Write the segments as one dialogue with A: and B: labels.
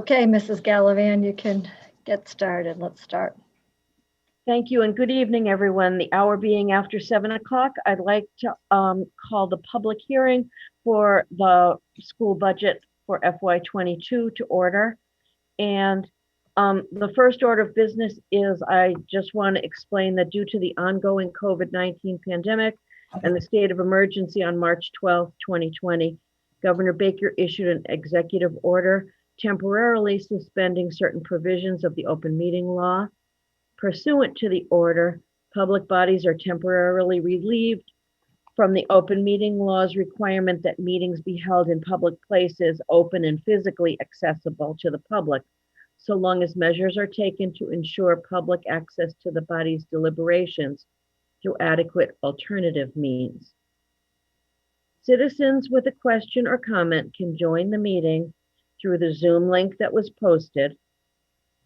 A: Okay, Mrs. Gallivan, you can get started. Let's start.
B: Thank you and good evening, everyone. The hour being after 7 o'clock, I'd like to call the public hearing for the school budget for FY22 to order. And the first order of business is I just want to explain that due to the ongoing COVID-19 pandemic and the state of emergency on March 12, 2020, Governor Baker issued an executive order temporarily suspending certain provisions of the open meeting law. Pursuant to the order, public bodies are temporarily relieved from the open meeting law's requirement that meetings be held in public places open and physically accessible to the public, so long as measures are taken to ensure public access to the body's deliberations through adequate alternative means. Citizens with a question or comment can join the meeting through the Zoom link that was posted.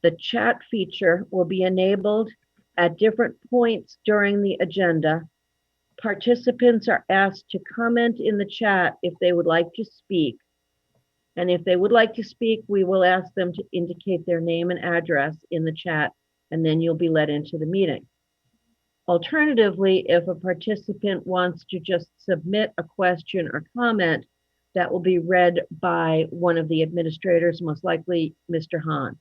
B: The chat feature will be enabled at different points during the agenda. Participants are asked to comment in the chat if they would like to speak. And if they would like to speak, we will ask them to indicate their name and address in the chat, and then you'll be let into the meeting. Alternatively, if a participant wants to just submit a question or comment, that will be read by one of the administrators, most likely Mr. Hahn.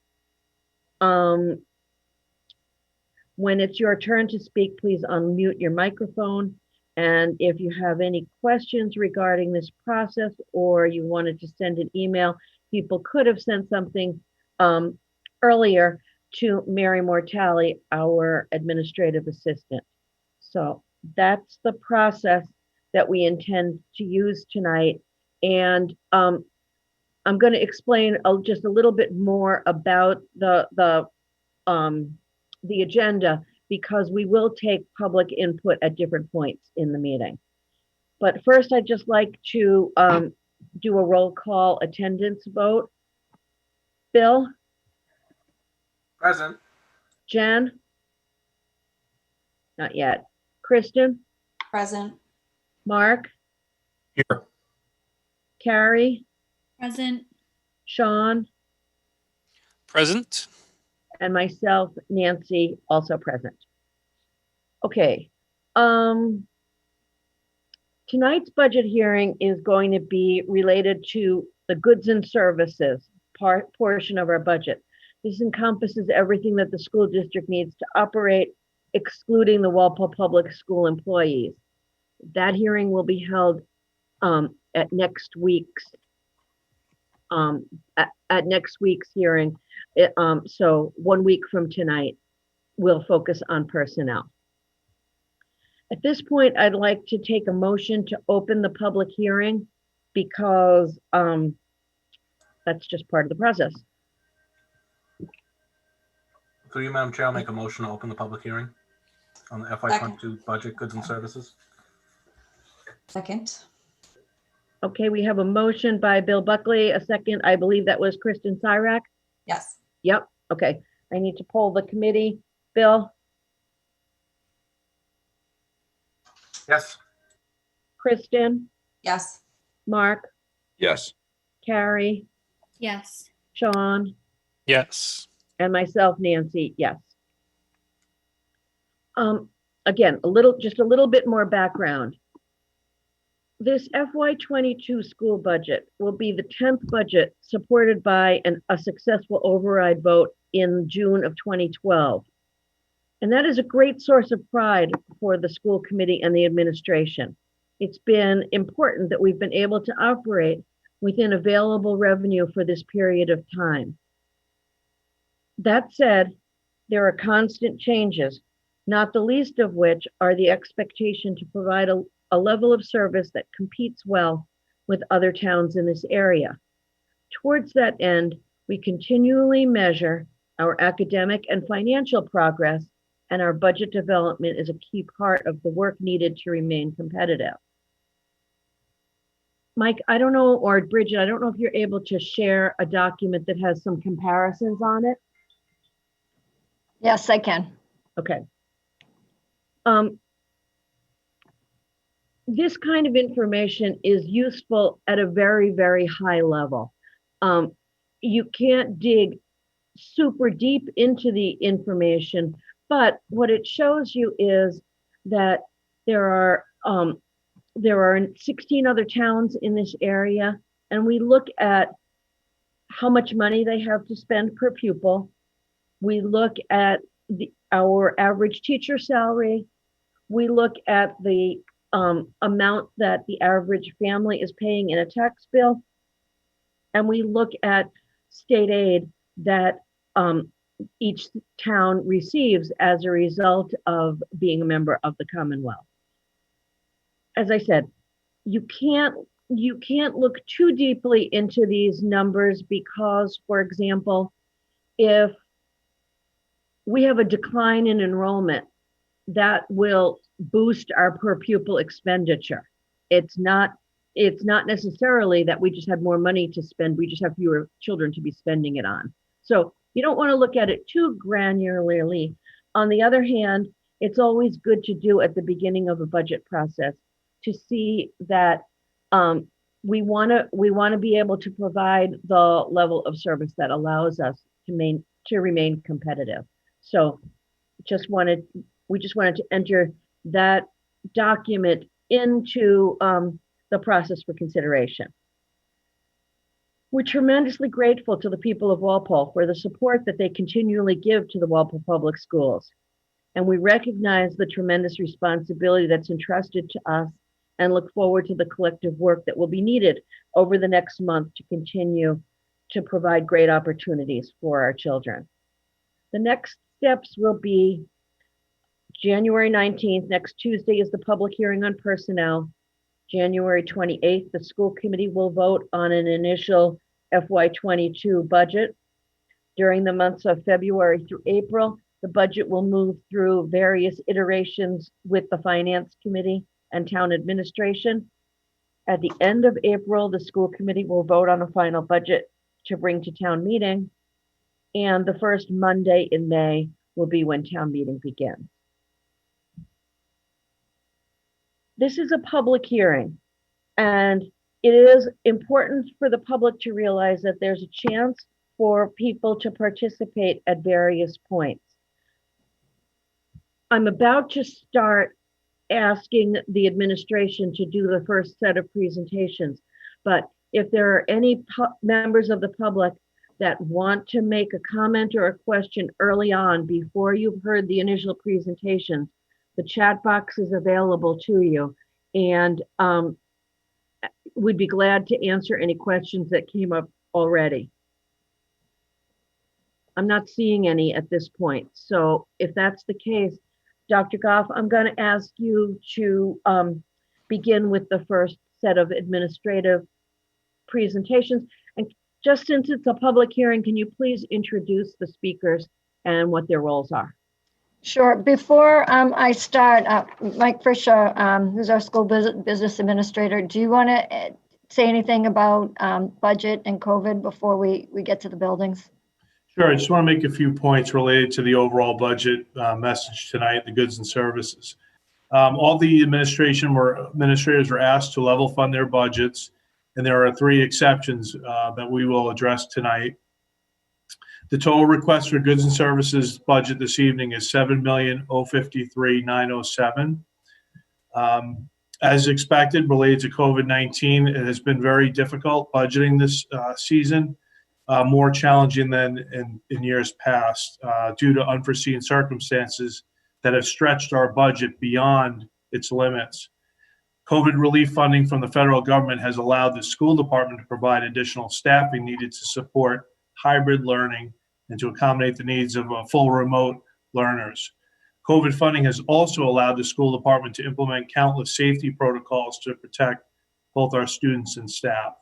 B: When it's your turn to speak, please unmute your microphone. And if you have any questions regarding this process or you wanted to send an email, people could have sent something earlier to Mary Mortali, our administrative assistant. So that's the process that we intend to use tonight. And I'm going to explain just a little bit more about the agenda, because we will take public input at different points in the meeting. But first, I'd just like to do a roll call attendance vote. Bill?
C: Present.
B: Jen? Not yet. Kristen?
D: Present.
B: Mark?
C: Here.
B: Carrie?
D: Present.
B: Sean?
E: Present.
B: And myself, Nancy, also present. Okay. Tonight's budget hearing is going to be related to the goods and services portion of our budget. This encompasses everything that the school district needs to operate, excluding the Walpole Public School employees. That hearing will be held at next week's hearing. So 1 week from tonight, we'll focus on personnel. At this point, I'd like to take a motion to open the public hearing, because that's just part of the process.
C: Through you, Madam Chair, I'll make a motion to open the public hearing on the FY22 budget, goods and services.
D: Second.
B: Okay, we have a motion by Bill Buckley, a second, I believe that was Kristen Syrak.
D: Yes.
B: Yep, okay. I need to poll the committee. Bill?
C: Yes.
B: Kristen?
D: Yes.
B: Mark?
E: Yes.
B: Carrie?
D: Yes.
B: Sean?
E: Yes.
B: And myself, Nancy, yes. Again, just a little bit more background. This FY22 school budget will be the 10th budget supported by a successful override vote in June of 2012. And that is a great source of pride for the school committee and the administration. It's been important that we've been able to operate within available revenue for this period of time. That said, there are constant changes, not the least of which are the expectation to provide a level of service that competes well with other towns in this area. Towards that end, we continually measure our academic and financial progress, and our budget development is a key part of the work needed to remain competitive. Mike, I don't know, or Bridget, I don't know if you're able to share a document that has some comparisons on it.
A: Yes, I can.
B: Okay. This kind of information is useful at a very, very high level. you can't dig super deep into the information, but what it shows you is that there are 16 other towns in this area, and we look at how much money they have to spend per pupil. We look at our average teacher salary. We look at the amount that the average family is paying in a tax bill. And we look at state aid that each town receives as a result of being a member of the Commonwealth. As I said, you can't look too deeply into these numbers because, for example, if we have a decline in enrollment, that will boost our per pupil expenditure. It's not necessarily that we just have more money to spend, we just have fewer children to be spending it on. So you don't want to look at it too granularly. On the other hand, it's always good to do at the beginning of a budget process to see that we want to be able to provide the level of service that allows us to remain competitive. So we just wanted to enter that document into the process for consideration. We're tremendously grateful to the people of Walpole for the support that they continually give to the Walpole Public Schools. And we recognize the tremendous responsibility that's entrusted to us and look forward to the collective work that will be needed over the next month to continue to provide great opportunities for our children. The next steps will be January 19th, next Tuesday, is the public hearing on personnel. January 28th, the school committee will vote on an initial FY22 budget. During the months of February through April, the budget will move through various iterations with the finance committee and town administration. At the end of April, the school committee will vote on a final budget to bring to town meeting. And the first Monday in May will be when town meeting begins. This is a public hearing, and it is important for the public to realize that there's a chance for people to participate at various points. I'm about to start asking the administration to do the first set of presentations, but if there are any members of the public that want to make a comment or a question early on before you've heard the initial presentations, the chat box is available to you, and we'd be glad to answer any questions that came up already. I'm not seeing any at this point. So if that's the case, Dr. Goff, I'm going to ask you to begin with the first set of administrative presentations. And just since it's a public hearing, can you please introduce the speakers and what their roles are?
A: Sure. Before I start, Mike Fisher, who's our school business administrator, do you want to say anything about budget and COVID before we get to the buildings?
F: Sure. I just want to make a few points related to the overall budget message tonight, the goods and services. All the administrators were asked to level fund their budgets, and there are 3 exceptions that we will address tonight. The total request for goods and services budget this evening is $7,053,907. As expected, related to COVID-19, it has been very difficult budgeting this season, more challenging than in years past due to unforeseen circumstances that have stretched our budget beyond its limits. COVID relief funding from the federal government has allowed the school department to provide additional staffing needed to support hybrid learning and to accommodate the needs of full remote learners. COVID funding has also allowed the school department to implement countless safety protocols to protect both our students and staff.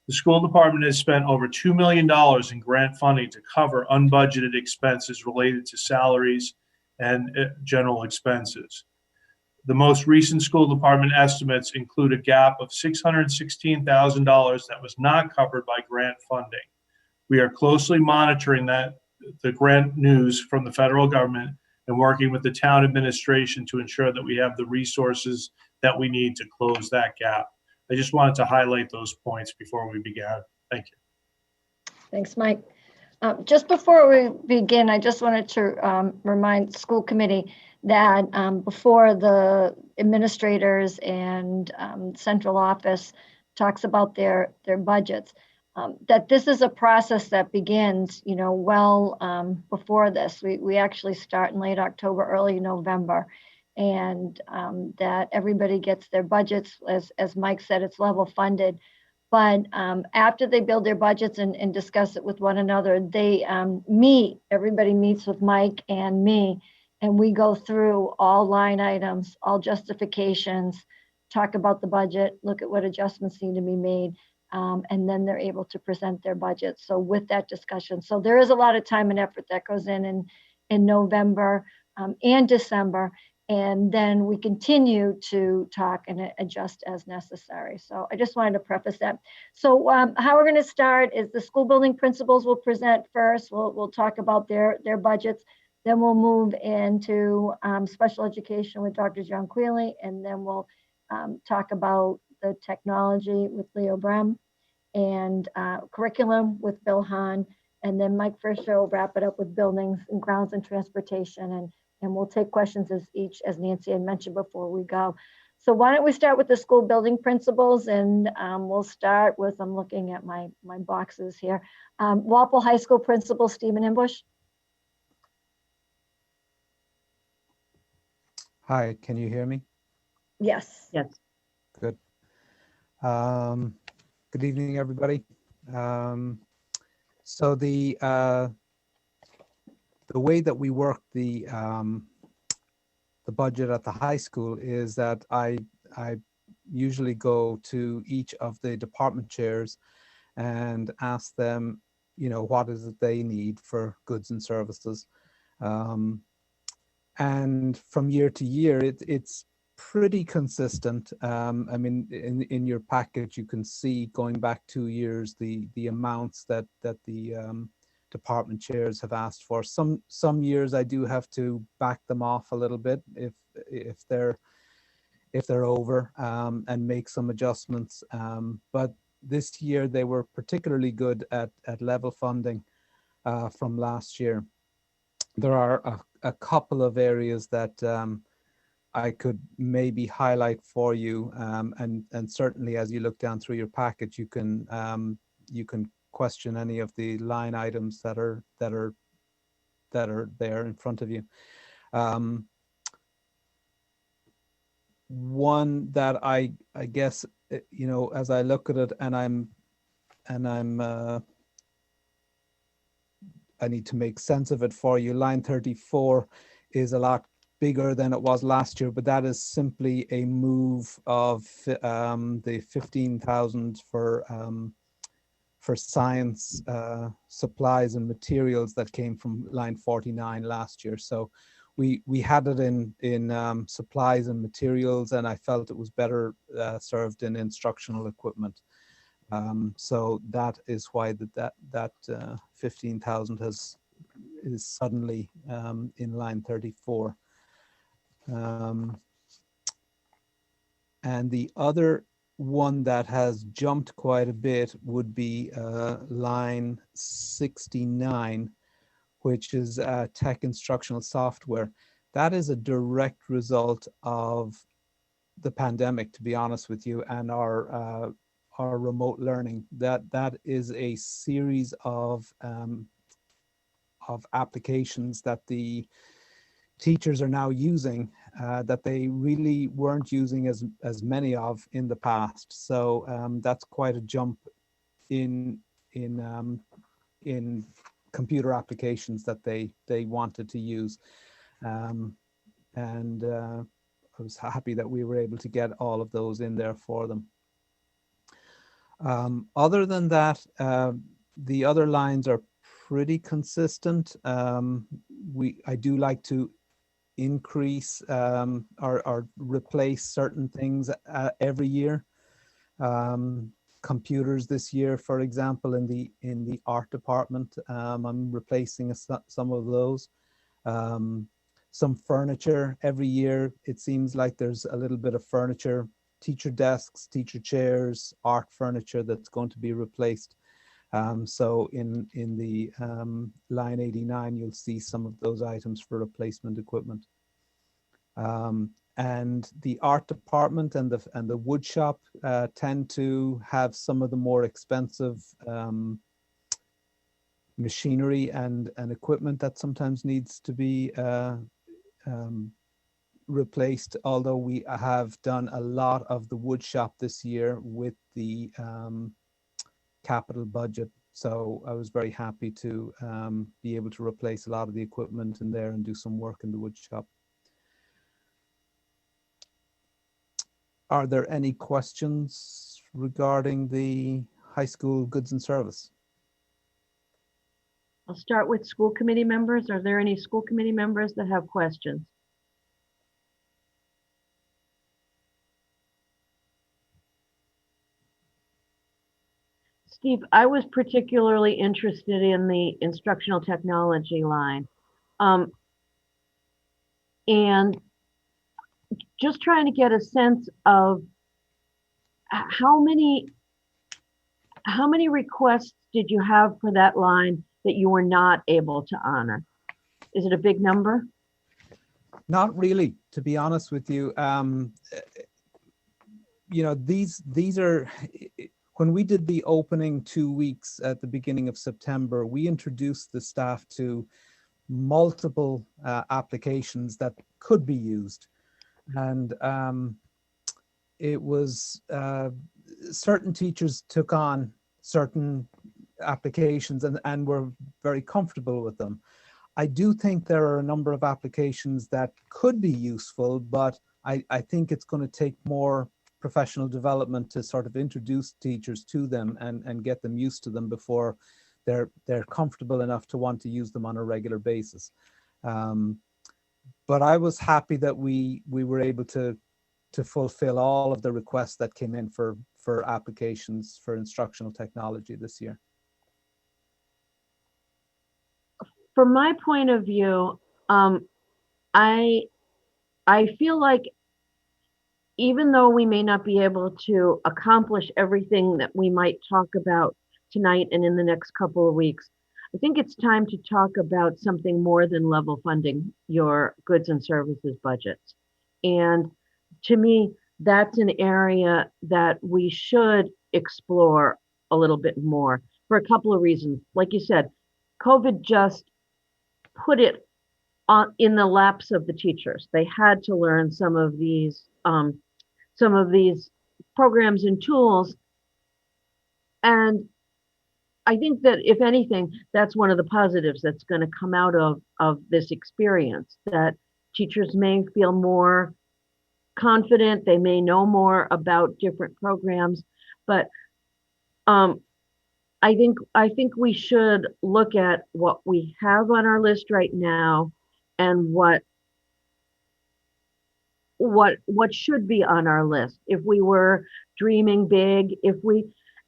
F: The school department has spent over $2 million in grant funding to cover unbudgeted expenses related to salaries and general expenses. The most recent school department estimates include a gap of $616,000 that was not covered by grant funding. We are closely monitoring the grant news from the federal government and working with the town administration to ensure that we have the resources that we need to close that gap. I just wanted to highlight those points before we began. Thank you.
A: Thanks, Mike. Just before we begin, I just wanted to remind school committee that before the administrators and central office talks about their budgets, that this is a process that begins, well before this. We actually start in late October, early November, and that everybody gets their budgets. As Mike said, it's level funded. But after they build their budgets and discuss it with one another, they everybody meets with Mike and me, and we go through all line items, all justifications, talk about the budget, look at what adjustments need to be made, and then they're able to present their budget. So with that discussion, so there is a lot of time and effort that goes in November and December. And then we continue to talk and adjust as necessary. So I just wanted to preface that. So how we're going to start is the school building principals will present first. We'll talk about their budgets. Then we'll move into special education with Dr. John Quealy. And then we'll talk about the technology with Leo Brem and curriculum with Bill Hahn. And then Mike Fisher will wrap it up with buildings and grounds and transportation. And we'll take questions as Nancy had mentioned before we go. So why don't we start with the school building principals, and we'll start with, I'm looking at my boxes here. Walpole High School Principal Stephen Imbush.
G: Hi, can you hear me?
A: Yes.
B: Yes.
G: Good. Good evening, everybody. So the way that we work the budget at the high school is that I usually go to each of the department chairs and ask them, what is it they need for goods and services. And from year to year, it's pretty consistent. I mean, in your package, you can see going back 2 years, the amounts that the department chairs have asked for. Some years I do have to back them off a little bit if they're over and make some adjustments. But this year they were particularly good at level funding from last year. There are a couple of areas that I could maybe highlight for you, and certainly as you look down through your package, you can question any of the line items that are there in front of you. One that I guess, as I look at it and I need to make sense of it for you. Line 34 is a lot bigger than it was last year, but that is simply a move of the 15,000 for science supplies and materials that came from line 49 last year. So we had it in supplies and materials, and I felt it was better served in instructional equipment. So that is why that 15,000 is suddenly in line 34. And the other one that has jumped quite a bit would be line 69, which is tech instructional software. That is a direct result of the pandemic, to be honest with you, and our remote learning. That is a series of applications that the teachers are now using that they really weren't using as many of in the past. So that's quite a jump in computer applications that they wanted to use, and I was happy that we were able to get all of those in there for them. Other than that, the other lines are pretty consistent. I do like to increase or replace certain things every year. Computers this year, for example, in the art department, I'm replacing some of those. Some furniture every year. It seems like there's a little bit of furniture, teacher desks, teacher chairs, art furniture that's going to be replaced. So in the line 89, you'll see some of those items for replacement equipment. And the art department and the wood shop tend to have some of the more expensive machinery and equipment that sometimes needs to be replaced, although we have done a lot of the wood shop this year with the capital budget. So I was very happy to be able to replace a lot of the equipment in there and do some work in the wood shop. Are there any questions regarding the high school goods and service?
B: I'll start with school committee members. Are there any school committee members that have questions? Steve, I was particularly interested in the instructional technology line. And just trying to get a sense of how many requests did you have for that line that you were not able to honor? Is it a big number?
G: Not really, to be honest with you. You know, these are, when we did the opening 2 weeks at the beginning of September, we introduced the staff to multiple applications that could be used. And it was, certain teachers took on certain applications and were very comfortable with them. I do think there are a number of applications that could be useful, but I think it's going to take more professional development to sort of introduce teachers to them and get them used to them before they're comfortable enough to want to use them on a regular basis. But I was happy that we were able to fulfill all of the requests that came in for applications for instructional technology this year.
B: From my point of view, I feel like even though we may not be able to accomplish everything that we might talk about tonight and in the next couple of weeks, I think it's time to talk about something more than level funding your goods and services budgets. And to me, that's an area that we should explore a little bit more for a couple of reasons. Like you said, COVID just put it on in the laps of the teachers. They had to learn some of these programs and tools. And I think that if anything, that's one of the positives that's going to come out of this experience, that teachers may feel more confident, they may know more about different programs, but I think we should look at what we have on our list right now and what should be on our list. If we were dreaming big,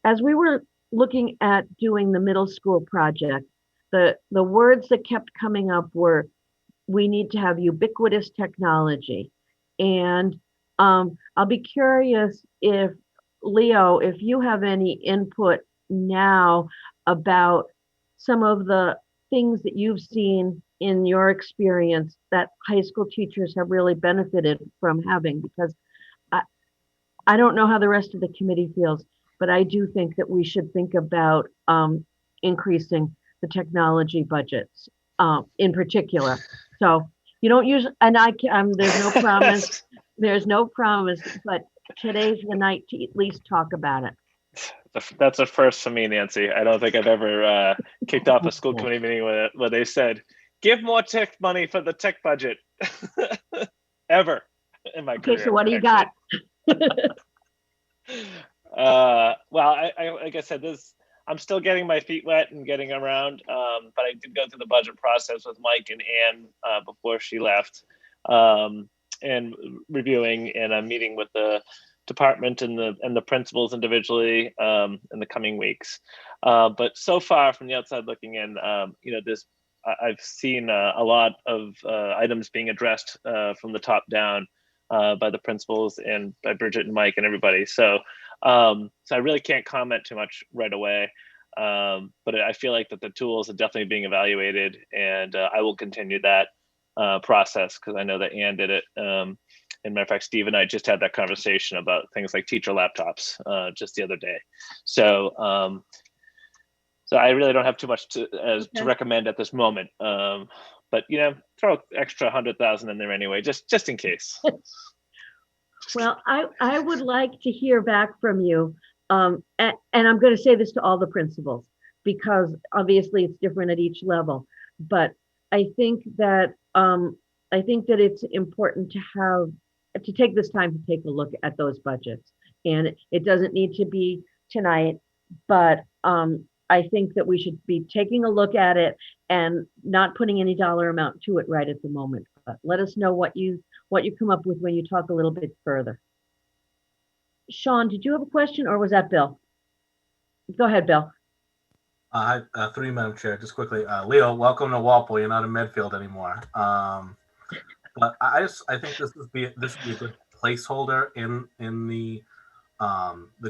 B: as we were looking at doing the middle school project, the words that kept coming up were, we need to have ubiquitous technology. And I'll be curious if, Leo, if you have any input now about some of the things that you've seen in your experience that high school teachers have really benefited from having, because I don't know how the rest of the committee feels, but I do think that we should think about increasing the technology budgets in particular. So you don't use, and there's no promise, there's no promise, but today's the night to at least talk about it.
H: That's a first for me, Nancy. I don't think I've ever kicked off a school committee meeting where they said, give more tech money for the tech budget ever in my career.
B: Okay, so what do you got?
H: Well, I like I said, I'm still getting my feet wet and getting around, but I did go through the budget process with Mike and Ann before she left, and reviewing, and I'm meeting with the department and the principals individually in the coming weeks. But so far, from the outside looking in, I've seen a lot of items being addressed from the top down by the principals and by Bridget and Mike and everybody. So I really can't comment too much right away. But I feel like that the tools are definitely being evaluated, and I will continue that process because I know that Ann did it. And matter of fact, Steve and I just had that conversation about things like teacher laptops just the other day. So, so I really don't have too much to recommend at this moment. But throw extra 100,000 in there anyway, just in case.
B: Well, I would like to hear back from you. And I'm going to say this to all the principals, because obviously it's different at each level. But I think that it's important to take this time to take a look at those budgets. And it doesn't need to be tonight, but I think that we should be taking a look at it and not putting any dollar amount to it right at the moment. But let us know what you come up with when you talk a little bit further. Sean, did you have a question, or was that Bill? Go ahead, Bill.
C: Hi, through you, Madam Chair. Just quickly, Leo, welcome to Walpole. You're not in Medfield anymore. But I think this would be a good placeholder in the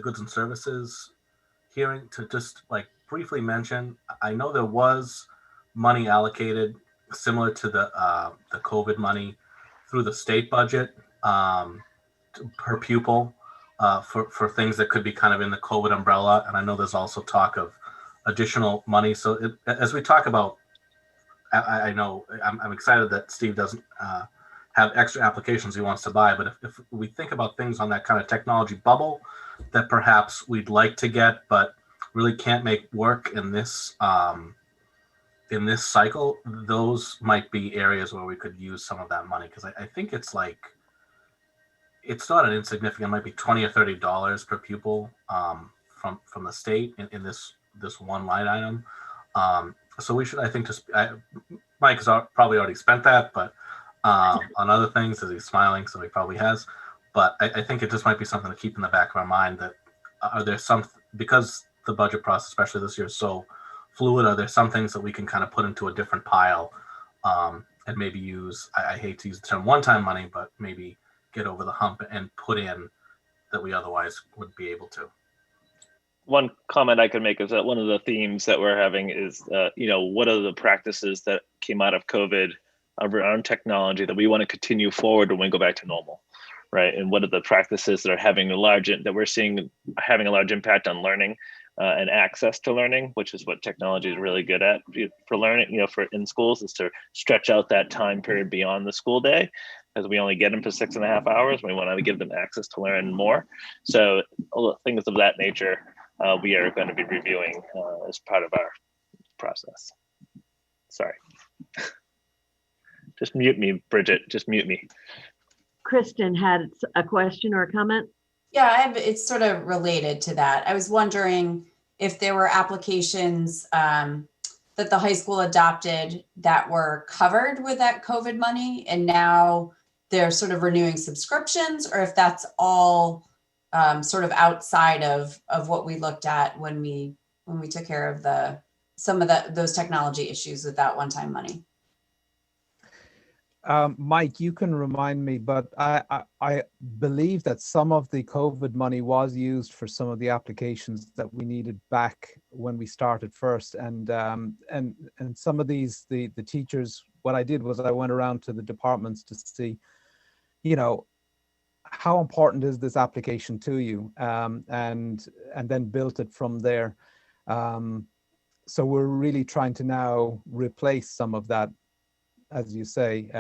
C: goods and services hearing to just like briefly mention. I know there was money allocated similar to the COVID money through the state budget per pupil for things that could be kind of in the COVID umbrella, and I know there's also talk of additional money. So as we talk about, I know I'm excited that Steve doesn't have extra applications he wants to buy, but if we think about things on that kind of technology bubble that perhaps we'd like to get but really can't make work in this cycle, those might be areas where we could use some of that money, because I think it's like, it's not an insignificant, it might be $20 or $30 per pupil from the state in this one line item. So we should, I think, Mike has probably already spent that, but on other things, as he's smiling, so he probably has. But I think it just might be something to keep in the back of our mind, that are there some, because the budget process, especially this year, is so fluid, are there some things that we can kind of put into a different pile and maybe use, I hate to use the term one-time money, but maybe get over the hump and put in that we otherwise wouldn't be able to.
H: One comment I could make is that one of the themes that we're having is, what are the practices that came out of COVID around technology that we want to continue forward when we go back to normal, right? And what are the practices that are we're seeing having a large impact on learning and access to learning, which is what technology is really good at for learning, for in schools, is to stretch out that time period beyond the school day, because we only get them for 6.5 hours. We want to give them access to learn more. So things of that nature, we are going to be reviewing as part of our process. Sorry. Just mute me, Bridget. Just mute me.
B: Kristen had a question or a comment.
I: Yeah, it's sort of related to that. I was wondering if there were applications that the high school adopted that were covered with that COVID money, and now they're sort of renewing subscriptions, or if that's all sort of outside of what we looked at when we took care of some of those technology issues with that one-time money.
G: Mike, you can remind me, but I believe that some of the COVID money was used for some of the applications that we needed back when we started first, and some of these, the teachers, what I did was I went around to the departments to see, how important is this application to you, and then built it from there. So we're really trying to now replace some of that, as you say,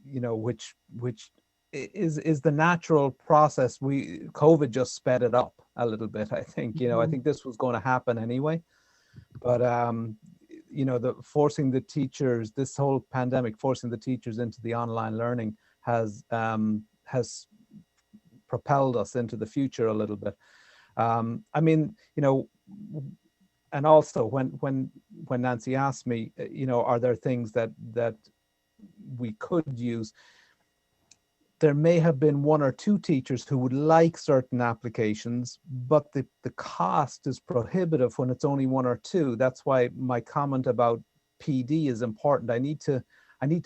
G: which is the natural process. COVID just sped it up a little bit, I think. I think this was going to happen anyway, but forcing the teachers, this whole pandemic forcing the teachers into the online learning has propelled us into the future a little bit. And also when Nancy asked me, are there things that we could use, there may have been one or two teachers who would like certain applications, but the cost is prohibitive when it's only one or two. That's why my comment about PD is important. I need to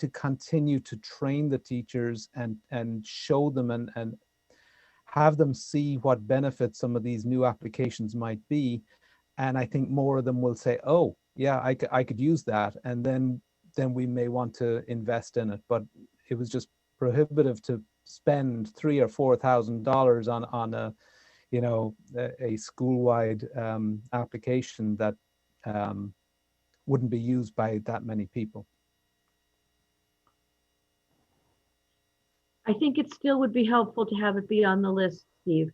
G: continue to train the teachers and show them and have them see what benefits some of these new applications might be. And I think more of them will say, oh, yeah, I could use that. And then we may want to invest in it. But it was just prohibitive to spend $3,000 or $4,000 on a, you know, a school-wide application that wouldn't be used by that many people.
B: I think it still would be helpful to have it be on the list, Steve,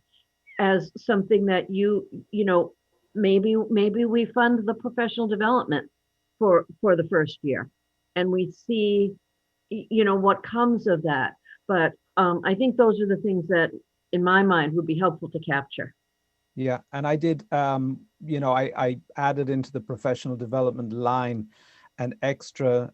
B: as something that you know, maybe we fund the professional development for the first year, and we see, you know, what comes of that. But I think those are the things that, in my mind, would be helpful to capture.
G: Yeah, and I did, you know, I added into the professional development line an extra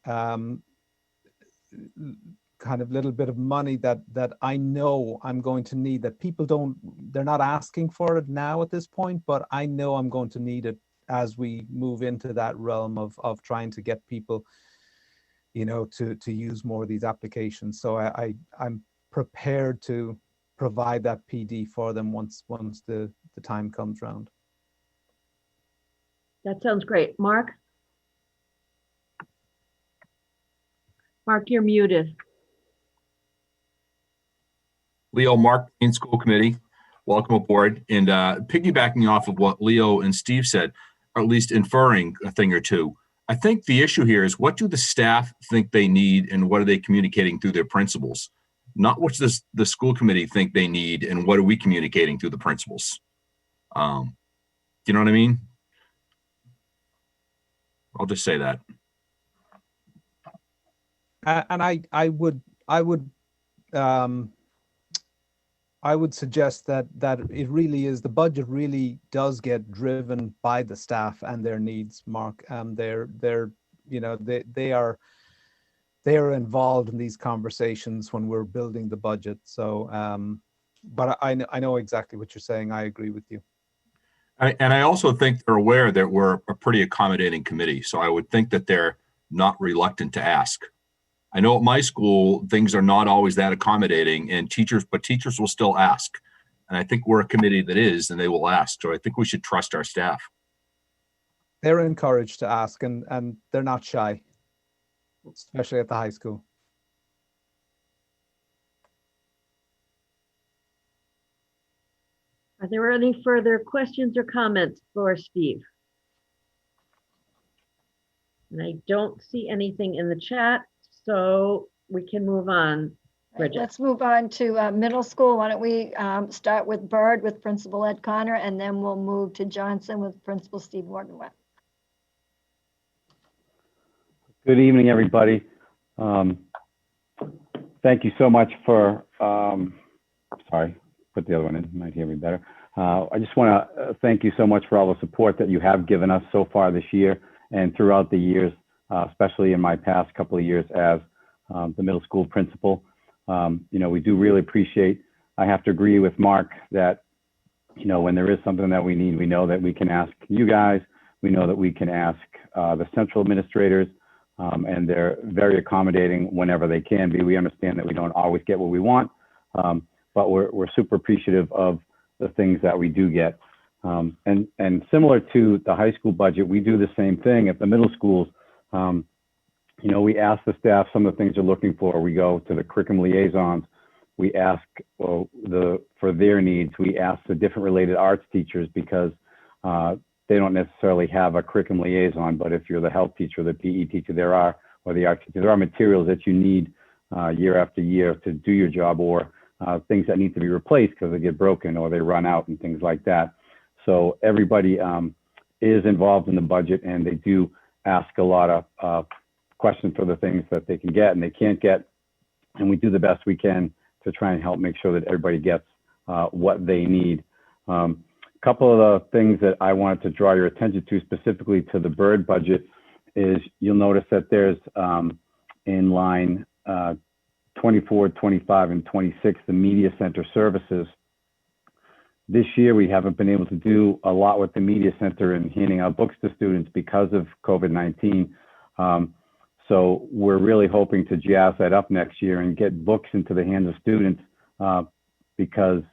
G: kind of little bit of money that I know I'm going to need, that people they're not asking for it now at this point, but I know I'm going to need it as we move into that realm of trying to get people, you know, to use more of these applications. So I'm prepared to provide that PD for them once the time comes round.
B: That sounds great. Mark? Mark, you're muted.
J: Leo, Mark, in school committee, welcome aboard. And piggybacking off of what Leo and Steve said, or at least inferring a thing or two, I think the issue here is, what do the staff think they need and what are they communicating through their principals? Not what does the school committee think they need and what are we communicating through the principals? You know what I mean? I'll just say that.
G: And I would suggest that it really is, the budget really does get driven by the staff and their needs, Mark. They're you know, they are involved in these conversations when we're building the budget. So but I know exactly what you're saying. I agree with you.
J: And I also think they're aware that we're a pretty accommodating committee. So I would think that they're not reluctant to ask. I know at my school, things are not always that accommodating, and teachers will still ask. And I think we're a committee that is, and they will ask. So I think we should trust our staff.
G: They're encouraged to ask, and they're not shy, especially at the high school.
B: Are there any further questions or comments for Steve? And I don't see anything in the chat, so we can move on.
A: Right, let's move on to middle school. Why don't we start with Bird with Principal Ed Connor, and then we'll move to Johnson with Principal Steve Morgan.
K: Good evening, everybody. Thank you so much for, sorry, put the other one in, you might hear me better. I just want to thank you so much for all the support that you have given us so far this year and throughout the years, especially in my past couple of years as the middle school principal. You know, we do really appreciate, I have to agree with Mark that, you know, when there is something that we need, we know that we can ask you guys, we know that we can ask the central administrators, and they're very accommodating whenever they can be. We understand that we don't always get what we want, but we're super appreciative of the things that we do get. And similar to the high school budget, we do the same thing at the middle schools. You know, we ask the staff some of the things they're looking for. We go to the curriculum liaisons. We ask for their needs. We ask the different related arts teachers because they don't necessarily have a curriculum liaison, but if you're the health teacher, the PE teacher, or the art teacher, there are materials that you need year after year to do your job, or things that need to be replaced because they get broken or they run out and things like that. So everybody is involved in the budget, and they do ask a lot of questions for the things that they can get and they can't get. And we do the best we can to try and help make sure that everybody gets what they need. A couple of the things that I wanted to draw your attention to specifically to the Bird budget is you'll notice that there's in line 24, 25, and 26, the media center services. This year, we haven't been able to do a lot with the media center and handing out books to students because of COVID-19. So we're really hoping to jazz that up next year and get books into the hands of students because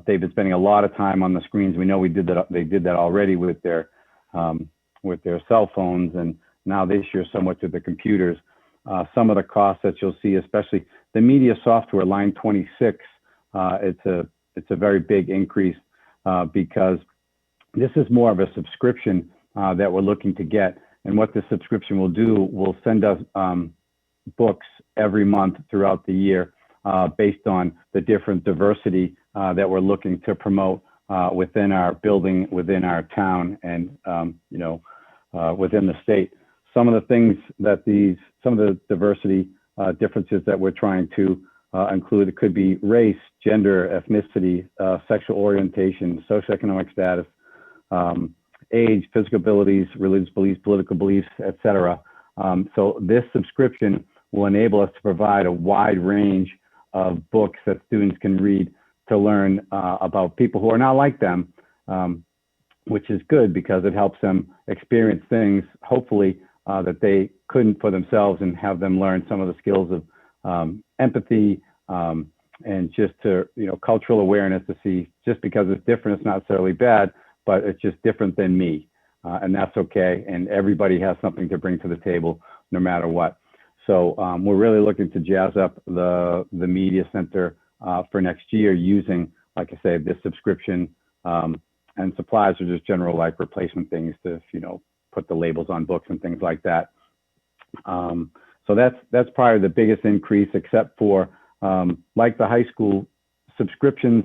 K: they've been spending a lot of time on the screens. We know they did that already with their with their cell phones, and now this year so much with the computers. Some of the costs that you'll see, especially the media software, line 26, it's a very big increase because this is more of a subscription that we're looking to get. And what this subscription will do will send us books every month throughout the year based on the different diversity that we're looking to promote within our building, within our town, and within the state. Some of the things that some of the diversity differences that we're trying to include, it could be race, gender, ethnicity, sexual orientation, socioeconomic status, age, physical abilities, religious beliefs, political beliefs, etc. So this subscription will enable us to provide a wide range of books that students can read to learn about people who are not like them, which is good because it helps them experience things, hopefully, that they couldn't for themselves, and have them learn some of the skills of empathy and just to, cultural awareness, to see just because it's different, it's not necessarily bad, but it's just different than me. And that's okay. And everybody has something to bring to the table no matter what. So we're really looking to jazz up the media center for next year using, like I say, this subscription, and supplies are just general like replacement things to, put the labels on books and things like that. So that's probably the biggest increase, except for like the high school subscriptions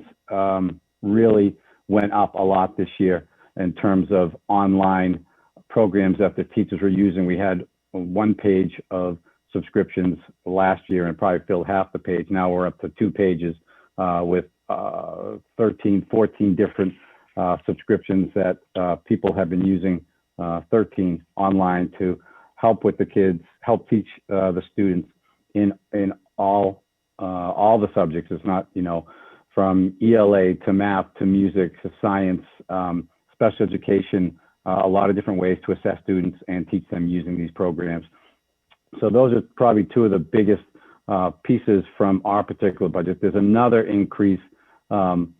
K: really went up a lot this year in terms of online programs that the teachers were using. We had 1 page of subscriptions last year and probably filled half the page. Now we're up to 2 pages with 13, 14 different subscriptions that people have been using, 13 online, to help with the kids, help teach the students in all the subjects. It's not, from ELA to math to music to science, special education, a lot of different ways to assess students and teach them using these programs. So those are probably 2 of the biggest pieces from our particular budget. There's another increase in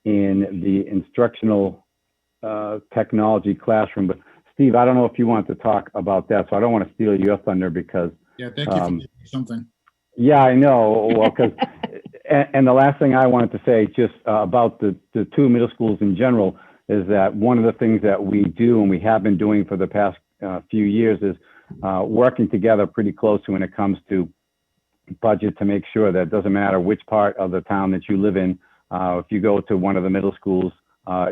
K: the instructional technology classroom, but Steve, I don't know if you want to talk about that, so I don't want to steal your thunder because.
L: Yeah, thank you for giving me something.
K: Yeah, I know. Well, because and the last thing I wanted to say just about the 2 middle schools in general is that one of the things that we do and we have been doing for the past few years is working together pretty closely when it comes to budget, to make sure that it doesn't matter which part of the town that you live in. If you go to one of the middle schools,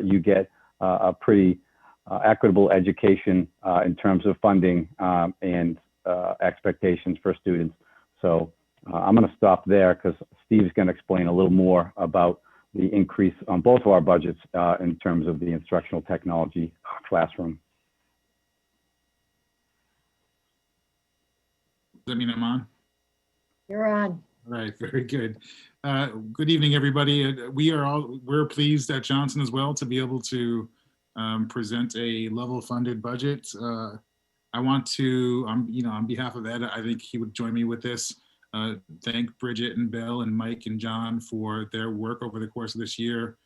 K: you get a pretty equitable education in terms of funding and expectations for students. So I'm going to stop there because Steve's going to explain a little more about the increase on both of our budgets in terms of the instructional technology classroom.
L: Does that mean I'm on?
A: You're on.
L: All right, very good. Good evening, everybody. We're pleased at Johnson as well to be able to present a level funded budget. I want to, on behalf of Ed, I think he would join me with this. Thank Bridget and Bill and Mike and John for their work over the course of this year.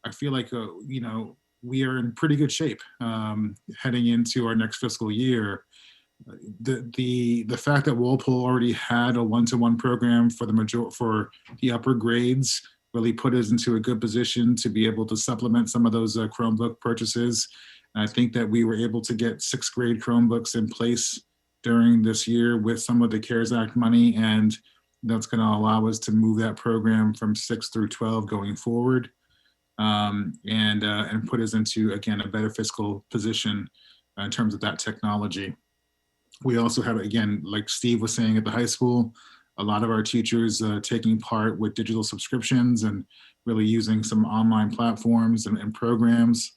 L: I feel like, we are in pretty good shape heading into our next fiscal year. The fact that Walpole already had a one-to-one program for the upper grades really put us into a good position to be able to supplement some of those Chromebook purchases. And I think that we were able to get 6th grade Chromebooks in place during this year with some of the CARES Act money, and that's going to allow us to move that program from 6 through 12 going forward, and put us into, again, a better fiscal position in terms of that technology. We also have, again, like Steve was saying, at the high school, a lot of our teachers taking part with digital subscriptions and really using some online platforms and programs.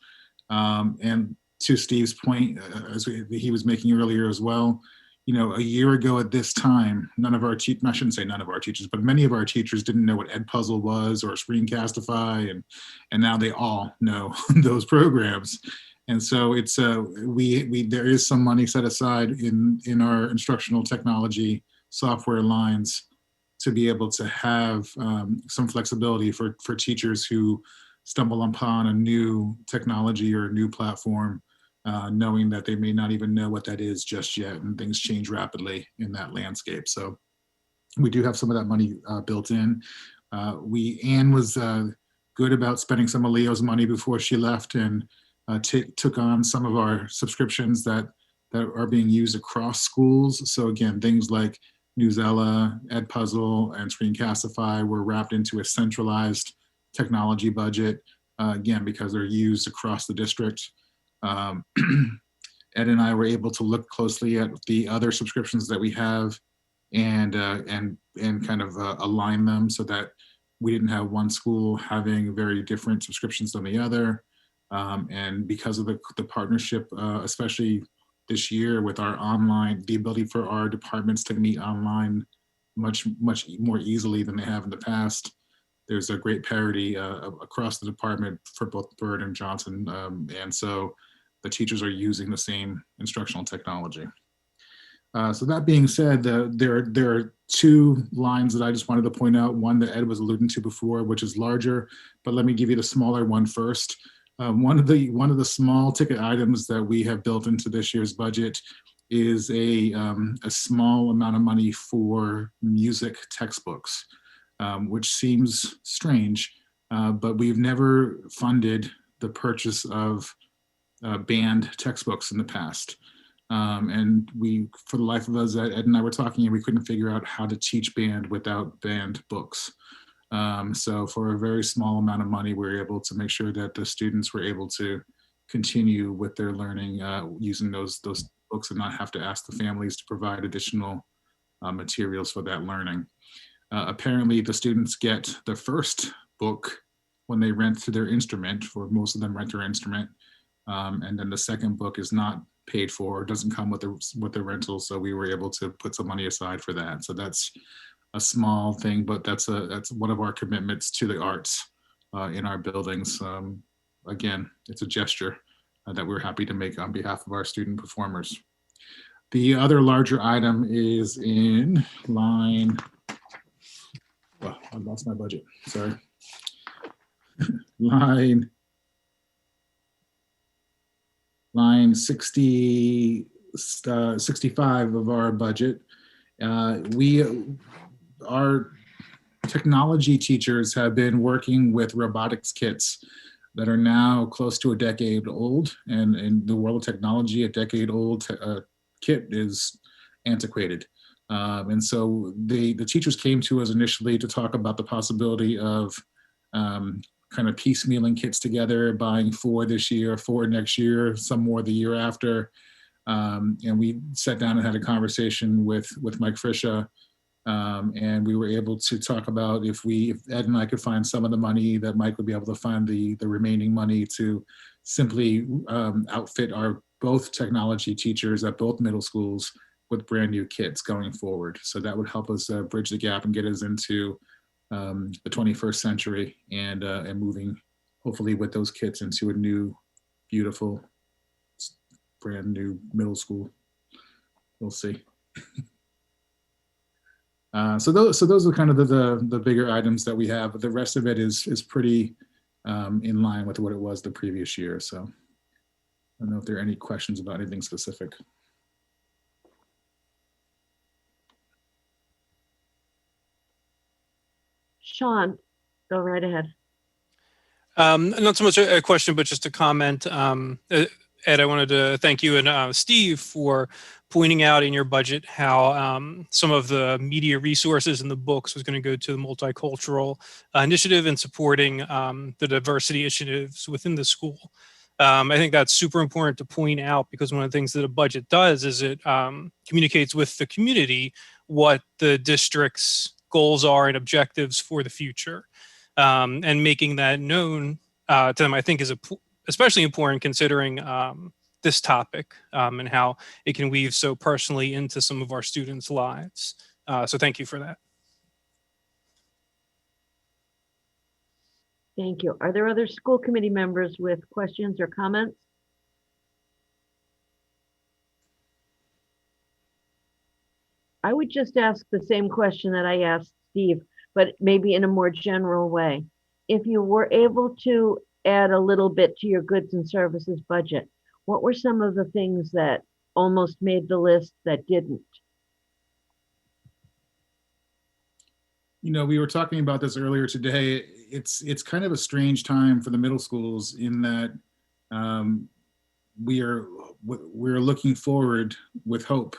L: And to Steve's point, as he was making earlier as well, a year ago at this time, I shouldn't say none of our teachers, but many of our teachers didn't know what Edpuzzle was or Screencastify, and now they all know those programs. And so it's there is some money set aside in our instructional technology software lines to be able to have some flexibility for teachers who stumble upon a new technology or a new platform knowing that they may not even know what that is just yet, and things change rapidly in that landscape. So we do have some of that money built in. Anne was good about spending some of Leo's money before she left, and took on some of our subscriptions that are being used across schools. So again, things like Newsella, Edpuzzle, and Screencastify were wrapped into a centralized technology budget, again, because they're used across the district. Ed and I were able to look closely at the other subscriptions that we have and kind of align them so that we didn't have one school having very different subscriptions than the other. And because of the partnership, especially this year with our online, the ability for our departments to meet online much more easily than they have in the past, there's a great parity across the department for both Bird and Johnson. And so the teachers are using the same instructional technology. So that being said, there are two lines that I just wanted to point out. One that Ed was alluding to before, which is larger, but let me give you the smaller one first. One of the small ticket items that we have built into this year's budget is a small amount of money for music textbooks, which seems strange, but we've never funded the purchase of band textbooks in the past. And for the life of us, Ed and I were talking, and we couldn't figure out how to teach band without band books. So for a very small amount of money, we were able to make sure that the students were able to continue with their learning using those books and not have to ask the families to provide additional materials for that learning. Apparently, the students get the first book when they rent to their instrument, for most of them rent their instrument. And then the second book is not paid for, doesn't come with the rental. So we were able to put some money aside for that. So that's a small thing, but that's one of our commitments to the arts in our buildings. Again, it's a gesture that we're happy to make on behalf of our student performers. The other larger item is in line, well, I lost my budget, sorry. Line 65 of our budget. Our technology teachers have been working with robotics kits that are now close to a decade old, and in the world of technology, a decade old kit is antiquated. And so the teachers came to us initially to talk about the possibility of kind of piecemealing kits together, buying 4 this year, 4 next year, some more the year after. And we sat down and had a conversation with Mike Frisha, and we were able to talk about if Ed and I could find some of the money, that Mike would be able to find the remaining money to simply outfit our both technology teachers at both middle schools with brand new kits going forward. So that would help us bridge the gap and get us into the 21st century and moving hopefully with those kits into a new, beautiful, brand new middle school. We'll see. So those are kind of the bigger items that we have. The rest of it is pretty in line with what it was the previous year. So I don't know if there are any questions about anything specific.
B: Sean, go right ahead.
E: Not so much a question, but just a comment. Ed, I wanted to thank you and Steve for pointing out in your budget how some of the media resources and the books was going to go to the multicultural initiative and supporting the diversity initiatives within the school. I think that's super important to point out, because one of the things that a budget does is it communicates with the community what the district's goals are and objectives for the future. And making that known to them, I think, is especially important considering this topic and how it can weave so personally into some of our students' lives. So thank you for that.
B: Thank you. Are there other school committee members with questions or comments? I would just ask the same question that I asked Steve, but maybe in a more general way. If you were able to add a little bit to your goods and services budget, what were some of the things that almost made the list that didn't?
L: You know, we were talking about this earlier today. It's kind of a strange time for the middle schools in that we're looking forward with hope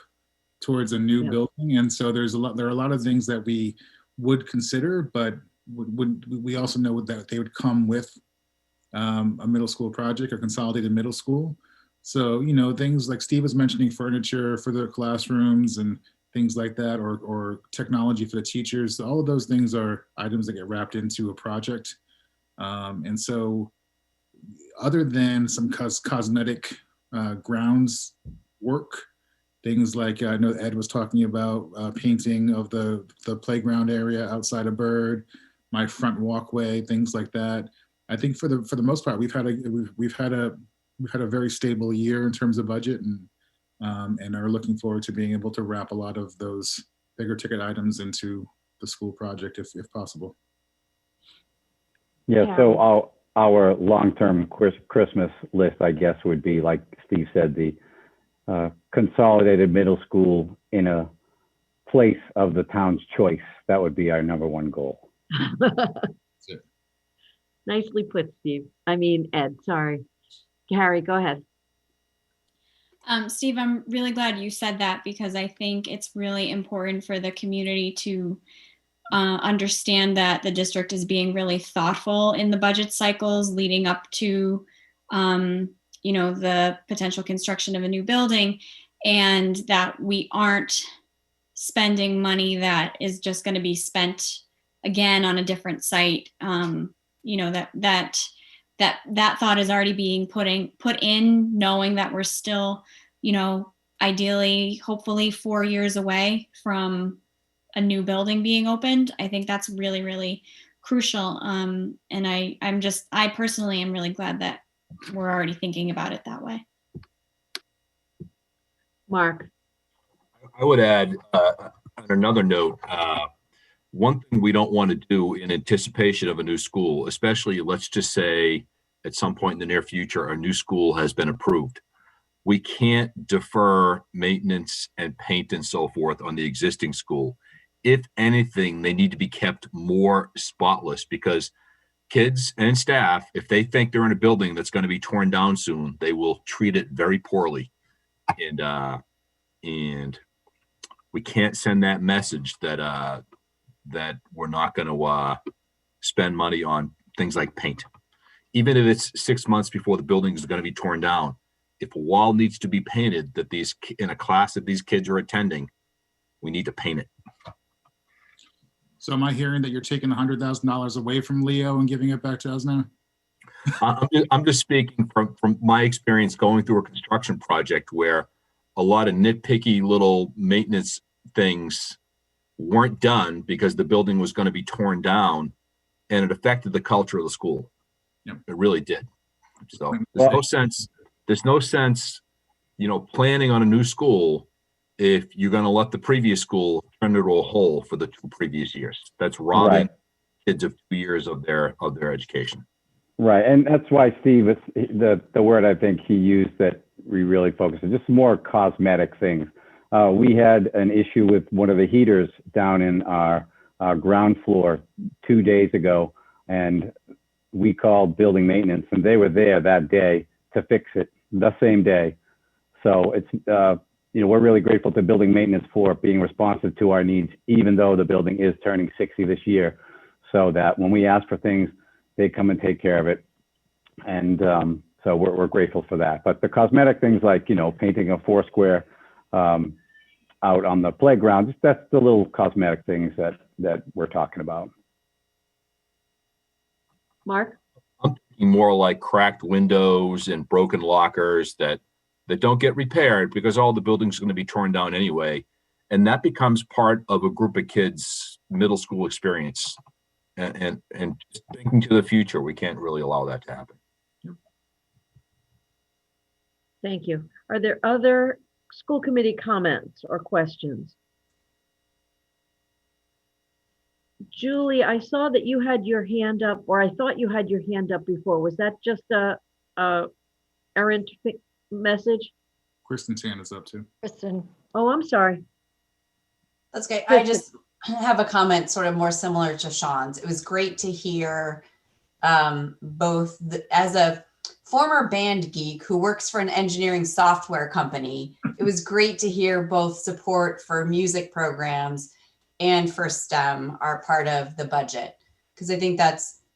L: towards a new building, and so there are a lot of things that we would consider, but we also know that they would come with a middle school project or consolidated middle school. So, you know, things like Steve was mentioning, furniture for the classrooms and things like that, or technology for the teachers. All of those things are items that get wrapped into a project. And so other than some cosmetic grounds work, things like I know Ed was talking about painting of the playground area outside of Bird, my front walkway, things like that. I think for the most part, we've had a very stable year in terms of budget, and are looking forward to being able to wrap a lot of those bigger ticket items into the school project if possible.
K: Yeah, so our long-term Christmas list, I guess, would be, like Steve said, the consolidated middle school in a place of the town's choice. That would be our number one goal.
B: Nicely put, Steve. I mean, Ed, sorry. Harry, go ahead.
D: Steve, I'm really glad you said that, because I think it's really important for the community to understand that the district is being really thoughtful in the budget cycles leading up to, you know, the potential construction of a new building, and that we aren't spending money that is just going to be spent again on a different site. You know, that thought is already being put in, knowing that we're still, you know, ideally, hopefully 4 years away from a new building being opened. I think that's really, really crucial. And I personally am really glad that we're already thinking about it that way.
B: Mark.
J: I would add on another note, one thing we don't want to do in anticipation of a new school, especially let's just say at some point in the near future, a new school has been approved. We can't defer maintenance and paint and so forth on the existing school. If anything, they need to be kept more spotless, because kids and staff, if they think they're in a building that's going to be torn down soon, they will treat it very poorly. And we can't send that message that that we're not going to spend money on things like paint. Even if it's 6 months before the building is going to be torn down, if a wall needs to be painted that in a class that these kids are attending, we need to paint it.
L: So am I hearing that you're taking $100,000 away from Leo and giving it back to us now?
J: I'm just speaking from my experience going through a construction project where a lot of nitpicky little maintenance things weren't done because the building was going to be torn down, and it affected the culture of the school.
L: Yep.
J: It really did. So there's no sense, you know, planning on a new school if you're going to let the previous school turn into a hole for the 2 previous years. That's robbing kids of 2 years of their education.
K: Right, and that's why Steve, the word I think he used that we really focus on, just more cosmetic things. We had an issue with one of the heaters down in our ground floor 2 days ago, and we called building maintenance, and they were there that day to fix it the same day. So it's, you know, we're really grateful to building maintenance for being responsive to our needs, even though the building is turning 60 this year, so that when we ask for things, they come and take care of it. And so we're grateful for that. But the cosmetic things like, you know, painting a 4-square out on the playground, that's the little cosmetic things that we're talking about.
B: Mark?
J: I'm thinking more like cracked windows and broken lockers that don't get repaired because all the buildings are going to be torn down anyway. And that becomes part of a group of kids' middle school experience. And just thinking to the future, we can't really allow that to happen.
B: Thank you. Are there other school committee comments or questions? Julie, I saw that you had your hand up, or I thought you had your hand up before. Was that just a errant message?
L: Kristen's hand is up too.
A: Kristen.
B: Oh, I'm sorry.
I: That's okay. I just have a comment sort of more similar to Sean's. It was great to hear as a former band geek who works for an engineering software company, it was great to hear both support for music programs and for STEM are part of the budget. Because I think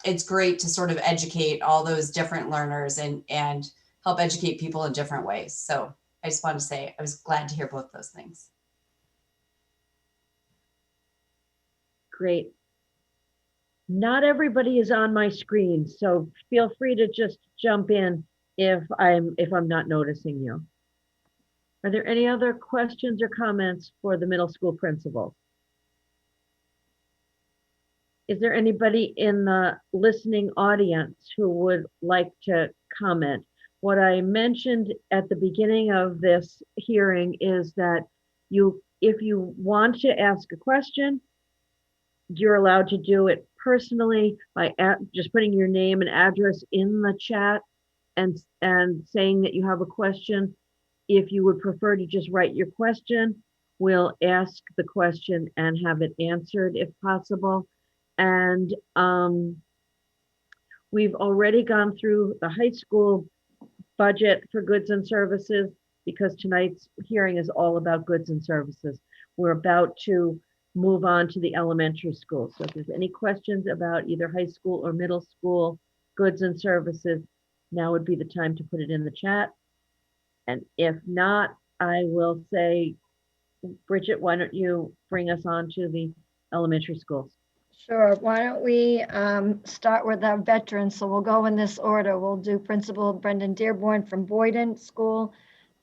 I: it's great to sort of educate all those different learners and help educate people in different ways. So I just wanted to say I was glad to hear both those things.
B: Great. Not everybody is on my screen, so feel free to just jump in if I'm not noticing you. Are there any other questions or comments for the middle school principals? Is there anybody in the listening audience who would like to comment? What I mentioned at the beginning of this hearing is that if you want to ask a question, you're allowed to do it personally by just putting your name and address in the chat and saying that you have a question. If you would prefer to just write your question, we'll ask the question and have it answered if possible. And we've already gone through the high school budget for goods and services because tonight's hearing is all about goods and services. We're about to move on to the elementary school. So if there's any questions about either high school or middle school goods and services, now would be the time to put it in the chat. And if not, I will say, Bridget, why don't you bring us on to the elementary schools?
A: Sure. Why don't we start with our veterans? So we'll go in this order. We'll do Principal Brendan Dearborn from Boyden School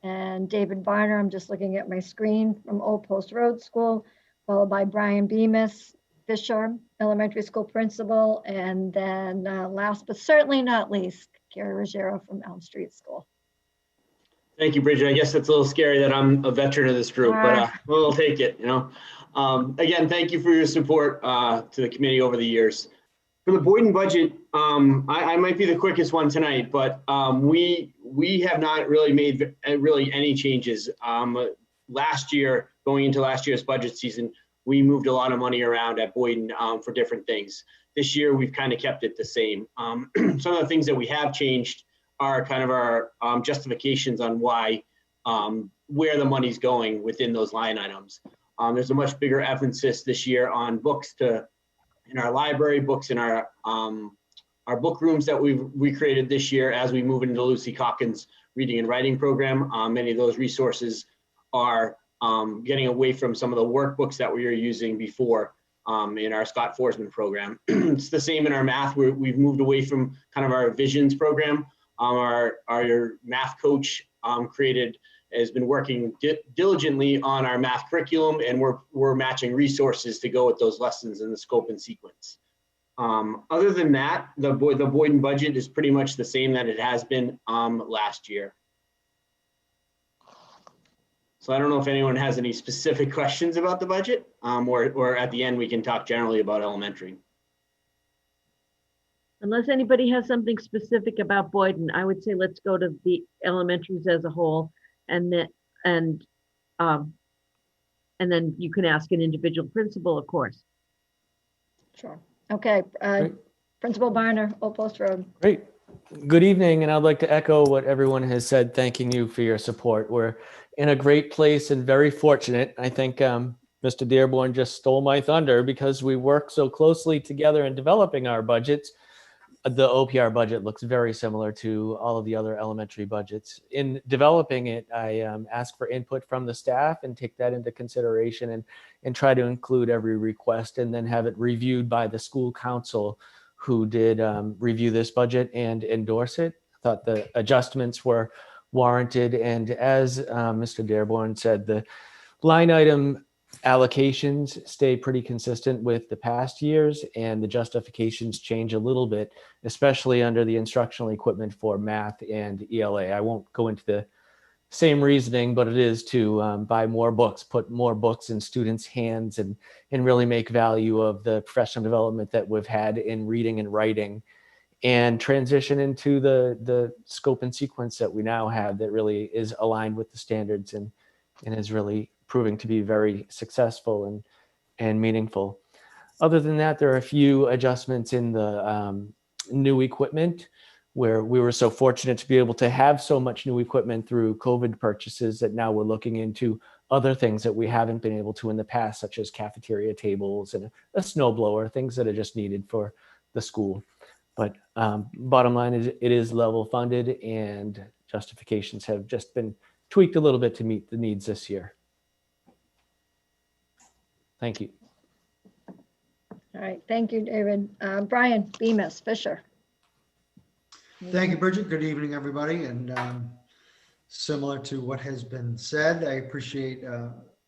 A: and David Varner, I'm just looking at my screen, from Old Post Road School, followed by Brian Bemis, Fisher Elementary School Principal, and then last but certainly not least, Gary Ruggiero from Elm Street School.
M: Thank you, Bridget. I guess it's a little scary that I'm a veteran of this group, but we'll take it, you know. Again, thank you for your support to the committee over the years. For the Boyden budget, I might be the quickest one tonight, but we have not really made any changes. Last year, going into last year's budget season, we moved a lot of money around at Boyden for different things. This year, we've kind of kept it the same. Some of the things that we have changed are kind of our justifications on why, where the money's going within those line items. There's a much bigger emphasis this year on books in our library, books in our book rooms that we've recreated this year as we move into Lucy Calkins reading and writing program. Many of those resources are getting away from some of the workbooks that we were using before in our Scott Forsman program. It's the same in our math. We've moved away from kind of our visions program. Our math coach has been working diligently on our math curriculum, and we're matching resources to go with those lessons in the scope and sequence. Other than that, the Boyden budget is pretty much the same that it has been last year. So I don't know if anyone has any specific questions about the budget, or at the end we can talk generally about elementary.
B: Unless anybody has something specific about Boyden, I would say let's go to the elementaries as a whole, and then you can ask an individual principal, of course.
A: Sure. Okay. Principal Barner, Old Post Road.
N: Great. Good evening, and I'd like to echo what everyone has said, thanking you for your support. We're in a great place and very fortunate. I think Mr. Dearborn just stole my thunder because we work so closely together in developing our budgets. The OPR budget looks very similar to all of the other elementary budgets. In developing it, I ask for input from the staff and take that into consideration and try to include every request and then have it reviewed by the school council, who did review this budget and endorse it. I thought the adjustments were warranted. And as Mr. Dearborn said, the line item allocations stay pretty consistent with the past years, and the justifications change a little bit, especially under the instructional equipment for math and ELA. I won't go into the same reasoning, but it is to buy more books, put more books in students' hands, and really make value of the professional development that we've had in reading and writing. and transition into the scope and sequence that we now have that really is aligned with the standards and is really proving to be very successful and meaningful. Other than that, there are a few adjustments in the new equipment, where we were so fortunate to be able to have so much new equipment through COVID purchases that now we're looking into other things that we haven't been able to in the past, such as cafeteria tables and a snow blower, things that are just needed for the school. But bottom line is it is level funded, and justifications have just been tweaked a little bit to meet the needs this year. Thank you.
A: All right, thank you, David. Brian Bemis Fisher.
O: Thank you, Bridget. Good evening, everybody. And similar to what has been said, I appreciate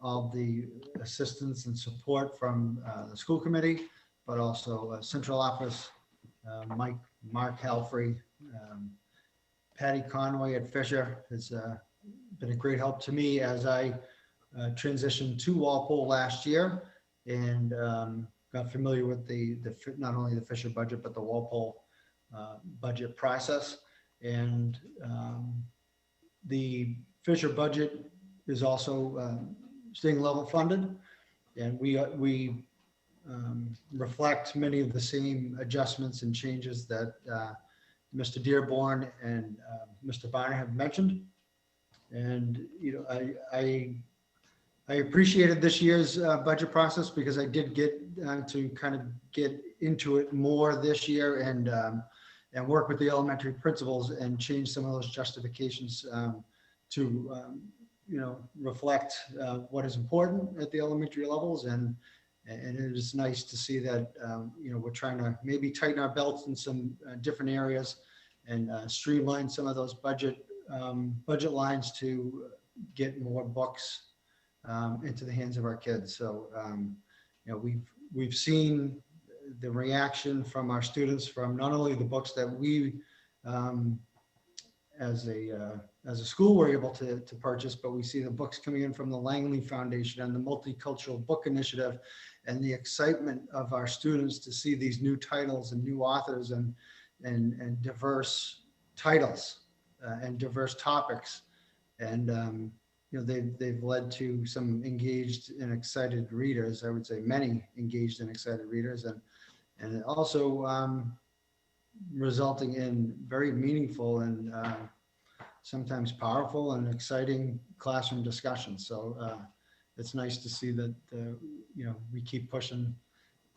O: all the assistance and support from the school committee, but also central office, Mark Halfrey, Patty Conway at Fisher has been a great help to me as I transitioned to Walpole last year, and got familiar with the not only the Fisher budget, but the Walpole budget process. And the Fisher budget is also staying level funded, and we reflect many of the same adjustments and changes that Mr. Dearborn and Mr. Barner have mentioned. And I appreciated this year's budget process because I did get to kind of get into it more this year and work with the elementary principals and change some of those justifications to reflect what is important at the elementary levels. And it is nice to see that we're trying to maybe tighten our belts in some different areas and streamline some of those budget lines to get more books into the hands of our kids. So we've seen the reaction from our students from not only the books that we as a school were able to purchase, but we see the books coming in from the Langley Foundation and the Multicultural Book Initiative, and the excitement of our students to see these new titles and new authors and diverse titles and diverse topics. And they've led to some engaged and excited readers. I would say many engaged and excited readers, and also resulting in very meaningful and sometimes powerful and exciting classroom discussions. So it's nice to see that we keep pushing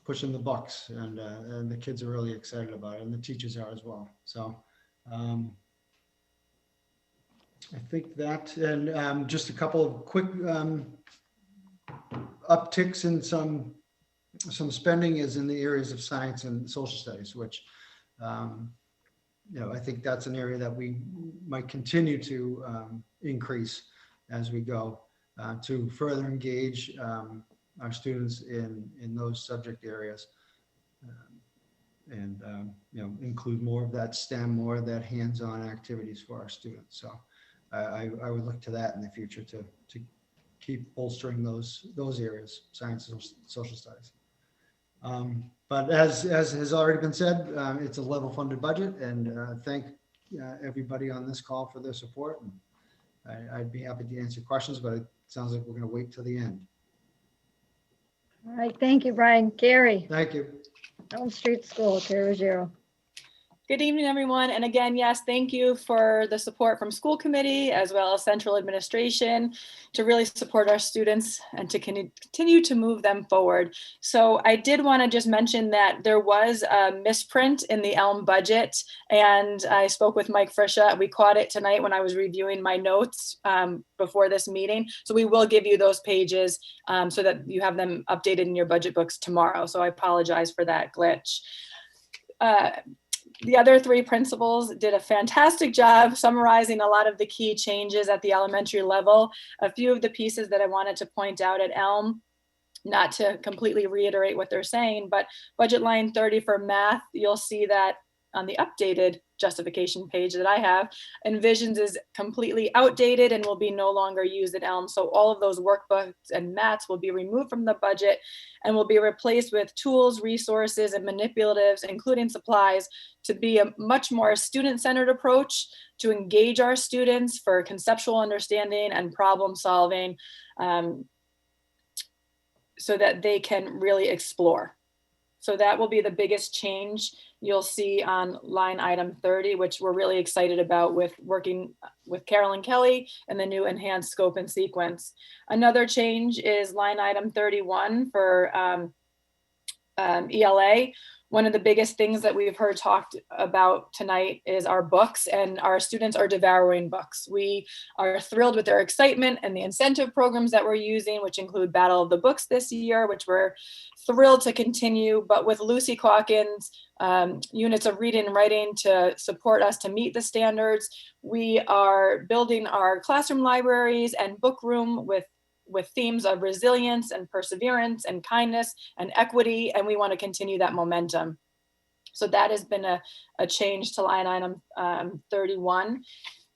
O: the books, and the kids are really excited about it, and the teachers are as well. So I think that, and just a couple of quick upticks in some spending is in the areas of science and social studies, which I think that's an area that we might continue to increase as we go to further engage our students in those subject areas, and include more of that STEM, more of that hands-on activities for our students. So I would look to that in the future to keep bolstering those areas, science and social studies. But as has already been said, it's a level funded budget, and thank everybody on this call for their support. And I'd be happy to answer questions, but it sounds like we're going to wait till the end.
A: All right, thank you, Brian. Gary.
O: Thank you.
A: Elm Street School, Carrie Ruggiero.
P: Good evening, everyone. And again, yes, thank you for the support from school committee as well as central administration to really support our students and to continue to move them forward. So I did want to just mention that there was a misprint in the Elm budget, and I spoke with Mike Frisha. We caught it tonight when I was reviewing my notes before this meeting. So we will give you those pages so that you have them updated in your budget books tomorrow. So I apologize for that glitch. The other three principals did a fantastic job summarizing a lot of the key changes at the elementary level. A few of the pieces that I wanted to point out at Elm, not to completely reiterate what they're saying, but budget line 30 for math, you'll see that on the updated justification page that I have, envisions is completely outdated and will be no longer used at Elm. So all of those workbooks and mats will be removed from the budget and will be replaced with tools, resources, and manipulatives, including supplies, to be a much more student-centered approach to engage our students for conceptual understanding and problem solving, so that they can really explore. So that will be the biggest change you'll see on line item 30, which we're really excited about with working with Carolyn Kelly and the new enhanced scope and sequence. Another change is line item 31 for ELA. One of the biggest things that we've heard talked about tonight is our books, and our students are devouring books. We are thrilled with their excitement and the incentive programs that we're using, which include Battle of the Books this year, which we're thrilled to continue. But with Lucy Calkins, units of reading and writing to support us to meet the standards, we are building our classroom libraries and book room with themes of resilience and perseverance and kindness and equity, and we want to continue that momentum. So that has been a change to line item 31,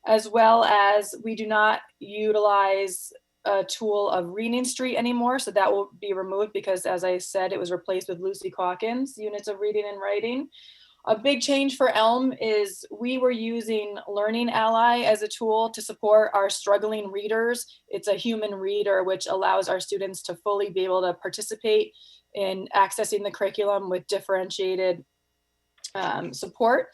P: as well as we do not utilize a tool of Reading Street anymore. So that will be removed because, as I said, it was replaced with Lucy Calkins, units of reading and writing. A big change for Elm is we were using Learning Ally as a tool to support our struggling readers. It's a human reader, which allows our students to fully be able to participate in accessing the curriculum with differentiated support.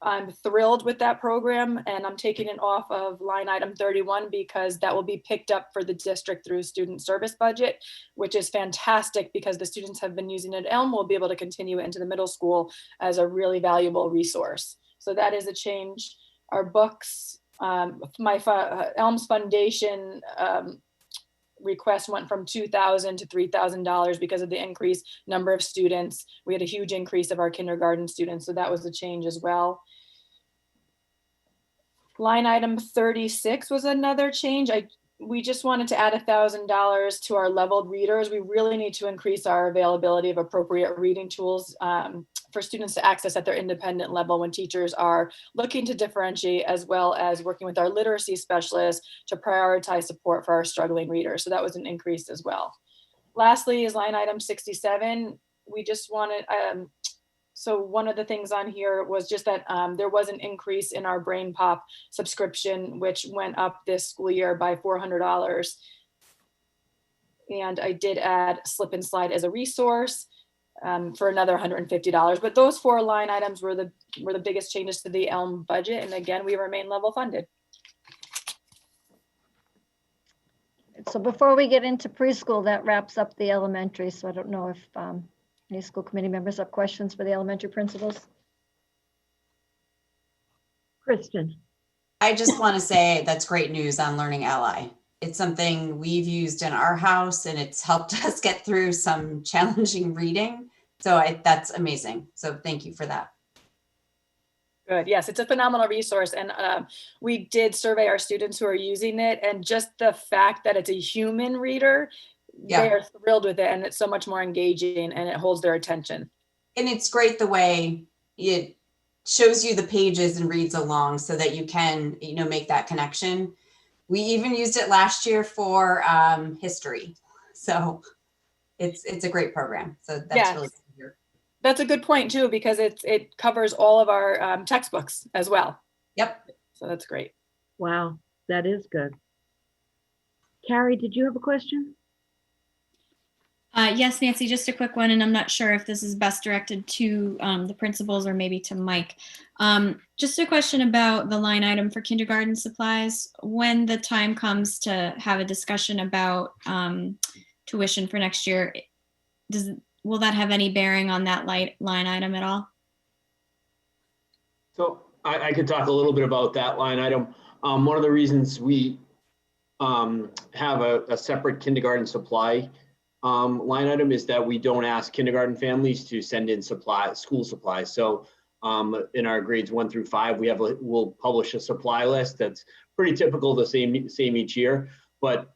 P: I'm thrilled with that program, and I'm taking it off of line item 31 because that will be picked up for the district through student service budget, which is fantastic because the students have been using it at Elm. We'll be able to continue it into the middle school as a really valuable resource. So that is a change. Our books, Elm's Foundation request went from $2,000 to $3,000 because of the increased number of students. We had a huge increase of our kindergarten students, so that was a change as well. Line item 36 was another change. We just wanted to add $1,000 to our leveled readers. We really need to increase our availability of appropriate reading tools for students to access at their independent level when teachers are looking to differentiate, as well as working with our literacy specialists to prioritize support for our struggling readers. So that was an increase as well. Lastly is line item 67. We just wanted, so one of the things on here was just that there was an increase in our Brain Pop subscription, which went up this school year by $400. And I did add Slip and Slide as a resource for another $150. But those four line items were the biggest changes to the Elm budget. And again, we remain level funded.
A: So before we get into preschool, that wraps up the elementary. So I don't know if any school committee members have questions for the elementary principals.
B: Kristen.
I: I just want to say that's great news on Learning Ally. It's something we've used in our house and it's helped us get through some challenging reading. So that's amazing. So thank you for that.
P: Good. Yes, it's a phenomenal resource. And we did survey our students who are using it, and just the fact that it's a human reader, they are thrilled with it, and it's so much more engaging and it holds their attention.
I: And it's great the way it shows you the pages and reads along so that you can, make that connection. We even used it last year for history. So it's a great program. So that's really good to hear.
P: That's a good point too, because it covers all of our textbooks as well.
I: Yep.
P: So that's great.
B: Wow, that is good. Carrie, did you have a question?
D: Yes, Nancy, just a quick one, and I'm not sure if this is best directed to the principals or maybe to Mike. Just a question about the line item for kindergarten supplies. When the time comes to have a discussion about tuition for next year, will that have any bearing on that line item at all?
M: So I could talk a little bit about that line item. One of the reasons we have a separate kindergarten supply line item is that we don't ask kindergarten families to send in school supplies. So in our grades 1 through 5, we'll publish a supply list that's pretty typical, the same each year. But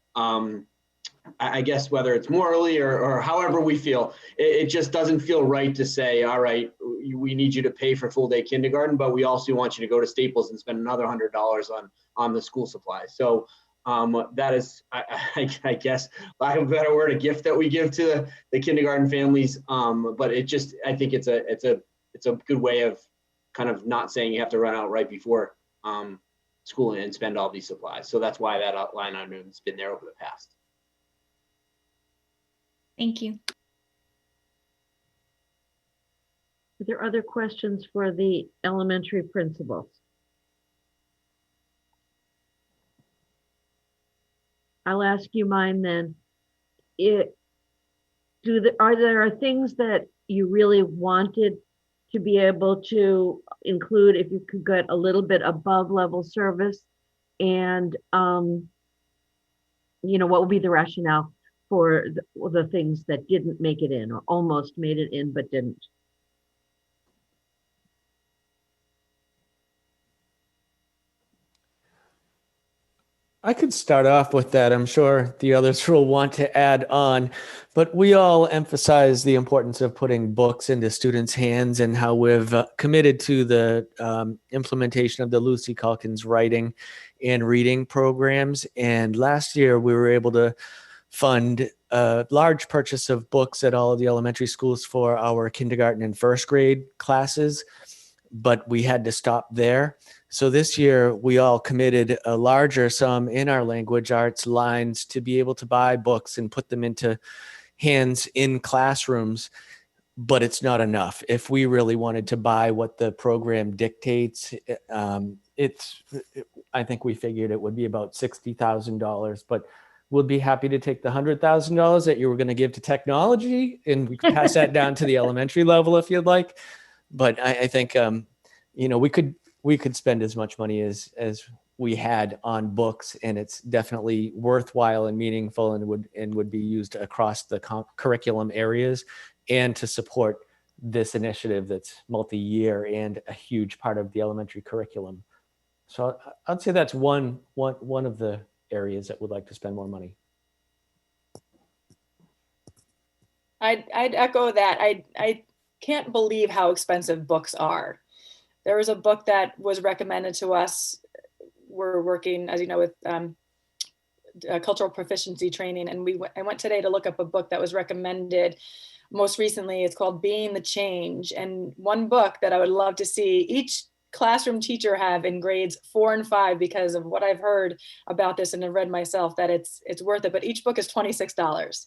M: I guess whether it's morally or however we feel, it just doesn't feel right to say, all right, we need you to pay for full day kindergarten, but we also want you to go to Staples and spend another $100 on the school supplies. So that is, I guess, lack of a better word, a gift that we give to the kindergarten families. But it just, I think it's a good way of kind of not saying you have to run out right before school and spend all these supplies. So that's why that line item has been there over the past.
D: Thank you.
B: Are there other questions for the elementary principals? I'll ask you mine then. Are there things that you really wanted to be able to include if you could get a little bit above level service? And what would be the rationale for the things that didn't make it in or almost made it in but didn't?
N: I could start off with that. I'm sure the others will want to add on, but we all emphasize the importance of putting books into students' hands and how we've committed to the implementation of the Lucy Calkins writing and reading programs. And last year we were able to fund a large purchase of books at all of the elementary schools for our kindergarten and first grade classes, but we had to stop there. So this year we all committed a larger sum in our language arts lines to be able to buy books and put them into hands in classrooms, but it's not enough. If we really wanted to buy what the program dictates, I think we figured it would be about $60,000, but we'll be happy to take the $100,000 that you were going to give to technology, and we could pass that down to the elementary level if you'd like. But I think we could spend as much money as we had on books, and it's definitely worthwhile and meaningful, and would be used across the curriculum areas, and to support this initiative that's multi-year and a huge part of the elementary curriculum. So I'd say that's one of the areas that would like to spend more money.
P: I'd echo that. I can't believe how expensive books are. There was a book that was recommended to us. We're working, as you know, with cultural proficiency training, and I went today to look up a book that was recommended most recently. It's called Being the Change, and one book that I would love to see each classroom teacher have in grades 4 and 5, because of what I've heard about this and have read myself, that it's worth it. But each book is $26.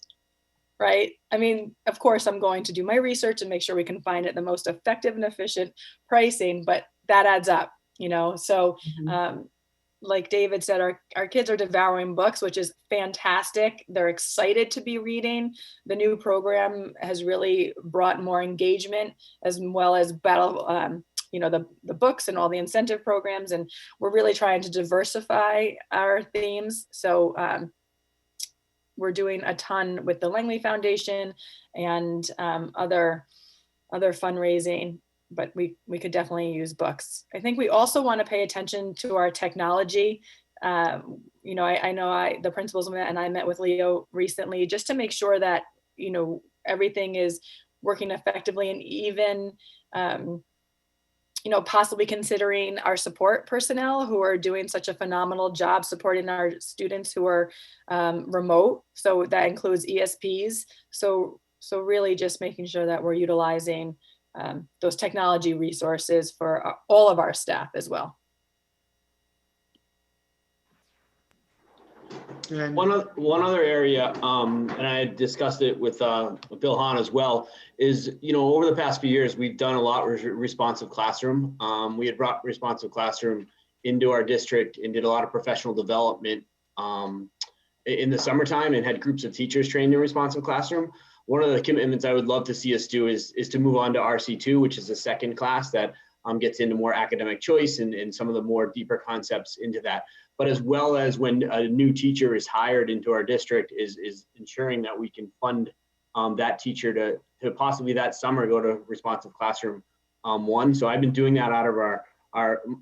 P: Right? I mean, of course, I'm going to do my research and make sure we can find it the most effective and efficient pricing, but that adds up, So, like David said, our kids are devouring books, which is fantastic. They're excited to be reading. The new program has really brought more engagement, as well as the books and all the incentive programs, and we're really trying to diversify our themes. So, we're doing a ton with the Langley Foundation and other fundraising, but we could definitely use books. I think we also want to pay attention to our technology. I know the principals and I met with Leo recently just to make sure that everything is working effectively, and even possibly considering our support personnel who are doing such a phenomenal job supporting our students who are remote. So that includes ESPs. So really just making sure that we're utilizing those technology resources for all of our staff as well.
M: One other area, and I discussed it with Bill Hahn as well, is, over the past few years, we've done a lot with responsive classroom. We had brought responsive classroom into our district and did a lot of professional development in the summertime, and had groups of teachers trained in responsive classroom. One of the commitments I would love to see us do is to move on to RC2, which is the second class that gets into more academic choice and some of the more deeper concepts into that. But as well as when a new teacher is hired into our district, is ensuring that we can fund that teacher to possibly that summer go to responsive classroom 1. So I've been doing that out of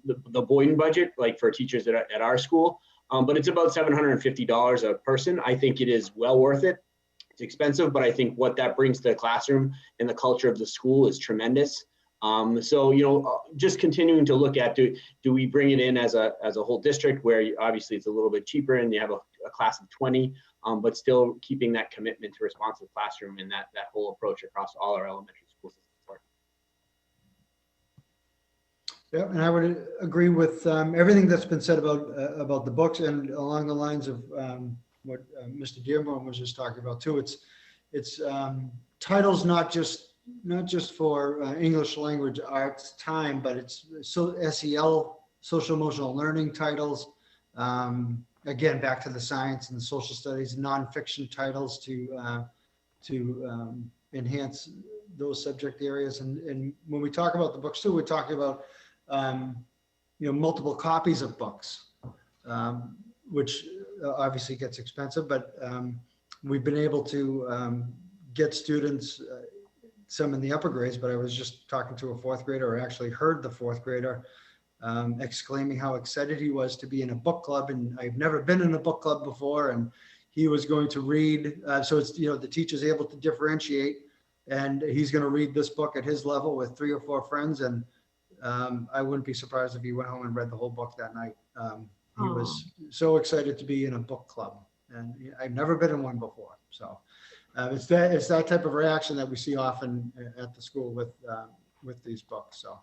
M: the Boyden budget, like for teachers at our school. but it's about $750 a person. I think it is well worth it. It's expensive, but I think what that brings to the classroom and the culture of the school is tremendous. So, you know, just continuing to look at, do we bring it in as a whole district where obviously it's a little bit cheaper and you have a class of 20, but still keeping that commitment to responsive classroom and that whole approach across all our elementary schools.
O: Yeah, and I would agree with everything that's been said about the books, and along the lines of what Mr. Dearborn was just talking about too. It's titles not just for English language arts time, but it's SEL, social emotional learning titles. Again, back to the science and the social studies, nonfiction titles to enhance those subject areas. And when we talk about the books too, we're talking about multiple copies of books, which obviously gets expensive, but we've been able to get students, some in the upper grades, but I was just talking to a fourth grader, or actually heard the fourth grader exclaiming how excited he was to be in a book club. And I've never been in a book club before, and he was going to read. So it's, the teacher's able to differentiate, and he's going to read this book at his level with 3 or 4 friends. And I wouldn't be surprised if he went home and read the whole book that night. He was so excited to be in a book club, and I've never been in one before. So it's that type of reaction that we see often at the school with these books. So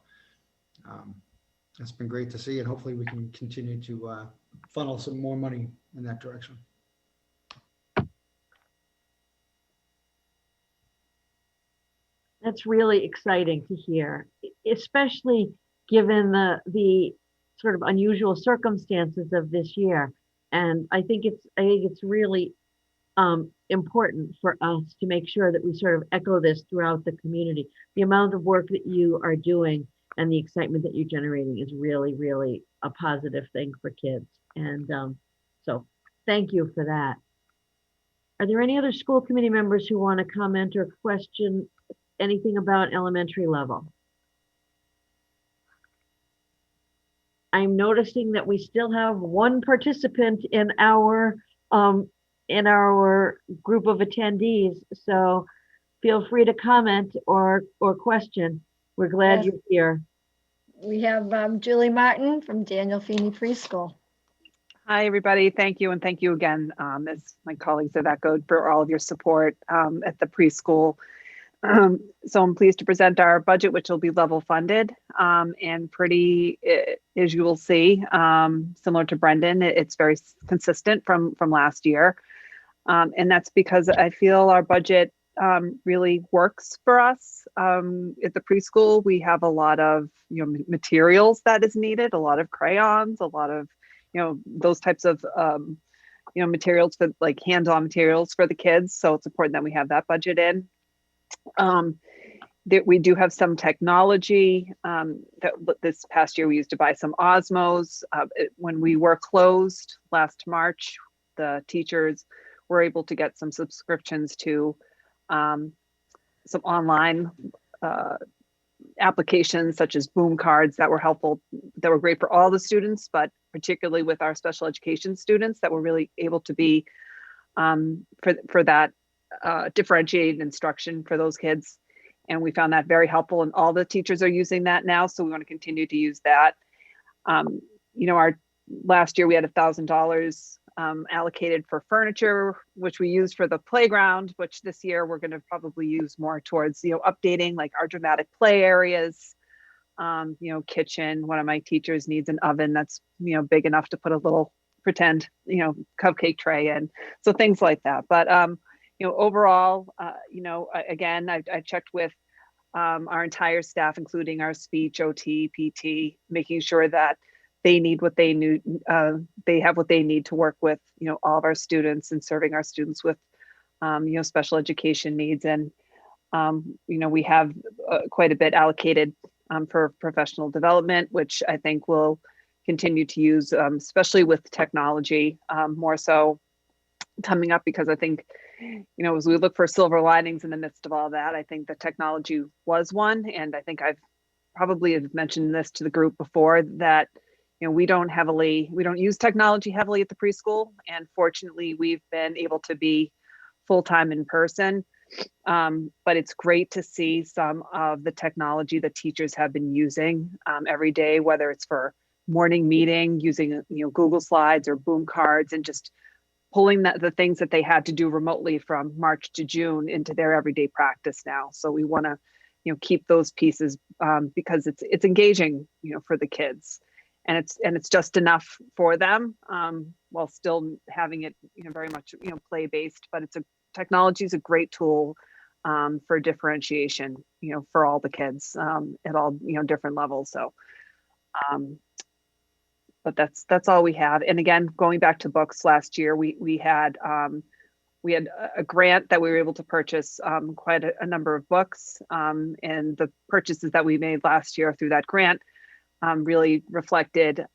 O: it's been great to see, and hopefully we can continue to funnel some more money in that direction.
B: That's really exciting to hear, especially given the sort of unusual circumstances of this year. And I think it's really important for us to make sure that we sort of echo this throughout the community. The amount of work that you are doing and the excitement that you're generating is really, really a positive thing for kids. And so thank you for that. Are there any other school committee members who want to comment or question anything about elementary level? I'm noticing that we still have one participant in our group of attendees, so feel free to comment or question. We're glad you're here.
A: We have Julie Martin from Daniel Feeney Preschool.
Q: Hi, everybody. Thank you. And thank you again, as my colleagues have echoed, for all of your support at the preschool. So I'm pleased to present our budget, which will be level funded and pretty, as you will see, similar to Brendan, it's very consistent from last year. And that's because I feel our budget really works for us. At the preschool, we have a lot of materials that is needed, a lot of crayons, a lot of those types of materials, for like hands-on materials for the kids. So it's important that we have that budget in. That we do have some technology that this past year we used to buy some Osmos. When we were closed last March, the teachers were able to get some subscriptions to some online applications such as boom cards that were helpful, that were great for all the students, but particularly with our special education students that were really able to be for that differentiated instruction for those kids. And we found that very helpful, and all the teachers are using that now. So we want to continue to use that. Our last year we had $1,000 allocated for furniture, which we used for the playground, which this year we're going to probably use more towards, updating like our dramatic play areas, kitchen. One of my teachers needs an oven that's, big enough to put a little pretend, cupcake tray in. So things like that. But, overall, again, I checked with our entire staff, including our speech, OT, PT, making sure that they need what they need, they have what they need to work with, all of our students and serving our students with, special education needs. And, we have quite a bit allocated for professional development, which I think we'll continue to use, especially with technology, more so coming up, because I think, as we look for silver linings in the midst of all that, I think the technology was one. And I think I've probably have mentioned this to the group before, that, we don't use technology heavily at the preschool, and fortunately we've been able to be full-time in person. But it's great to see some of the technology that teachers have been using every day, whether it's for morning meeting, using Google Slides or Boom cards, and just pulling the things that they had to do remotely from March to June into their everyday practice now. So we want to keep those pieces because it's engaging for the kids, and it's just enough for them while still having it very much play based. But technology is a great tool for differentiation for all the kids at all different levels. So but that's all we have. And again, going back to books, last year we had a grant that we were able to purchase quite a number of books, and the purchases that we made last year through that grant really reflected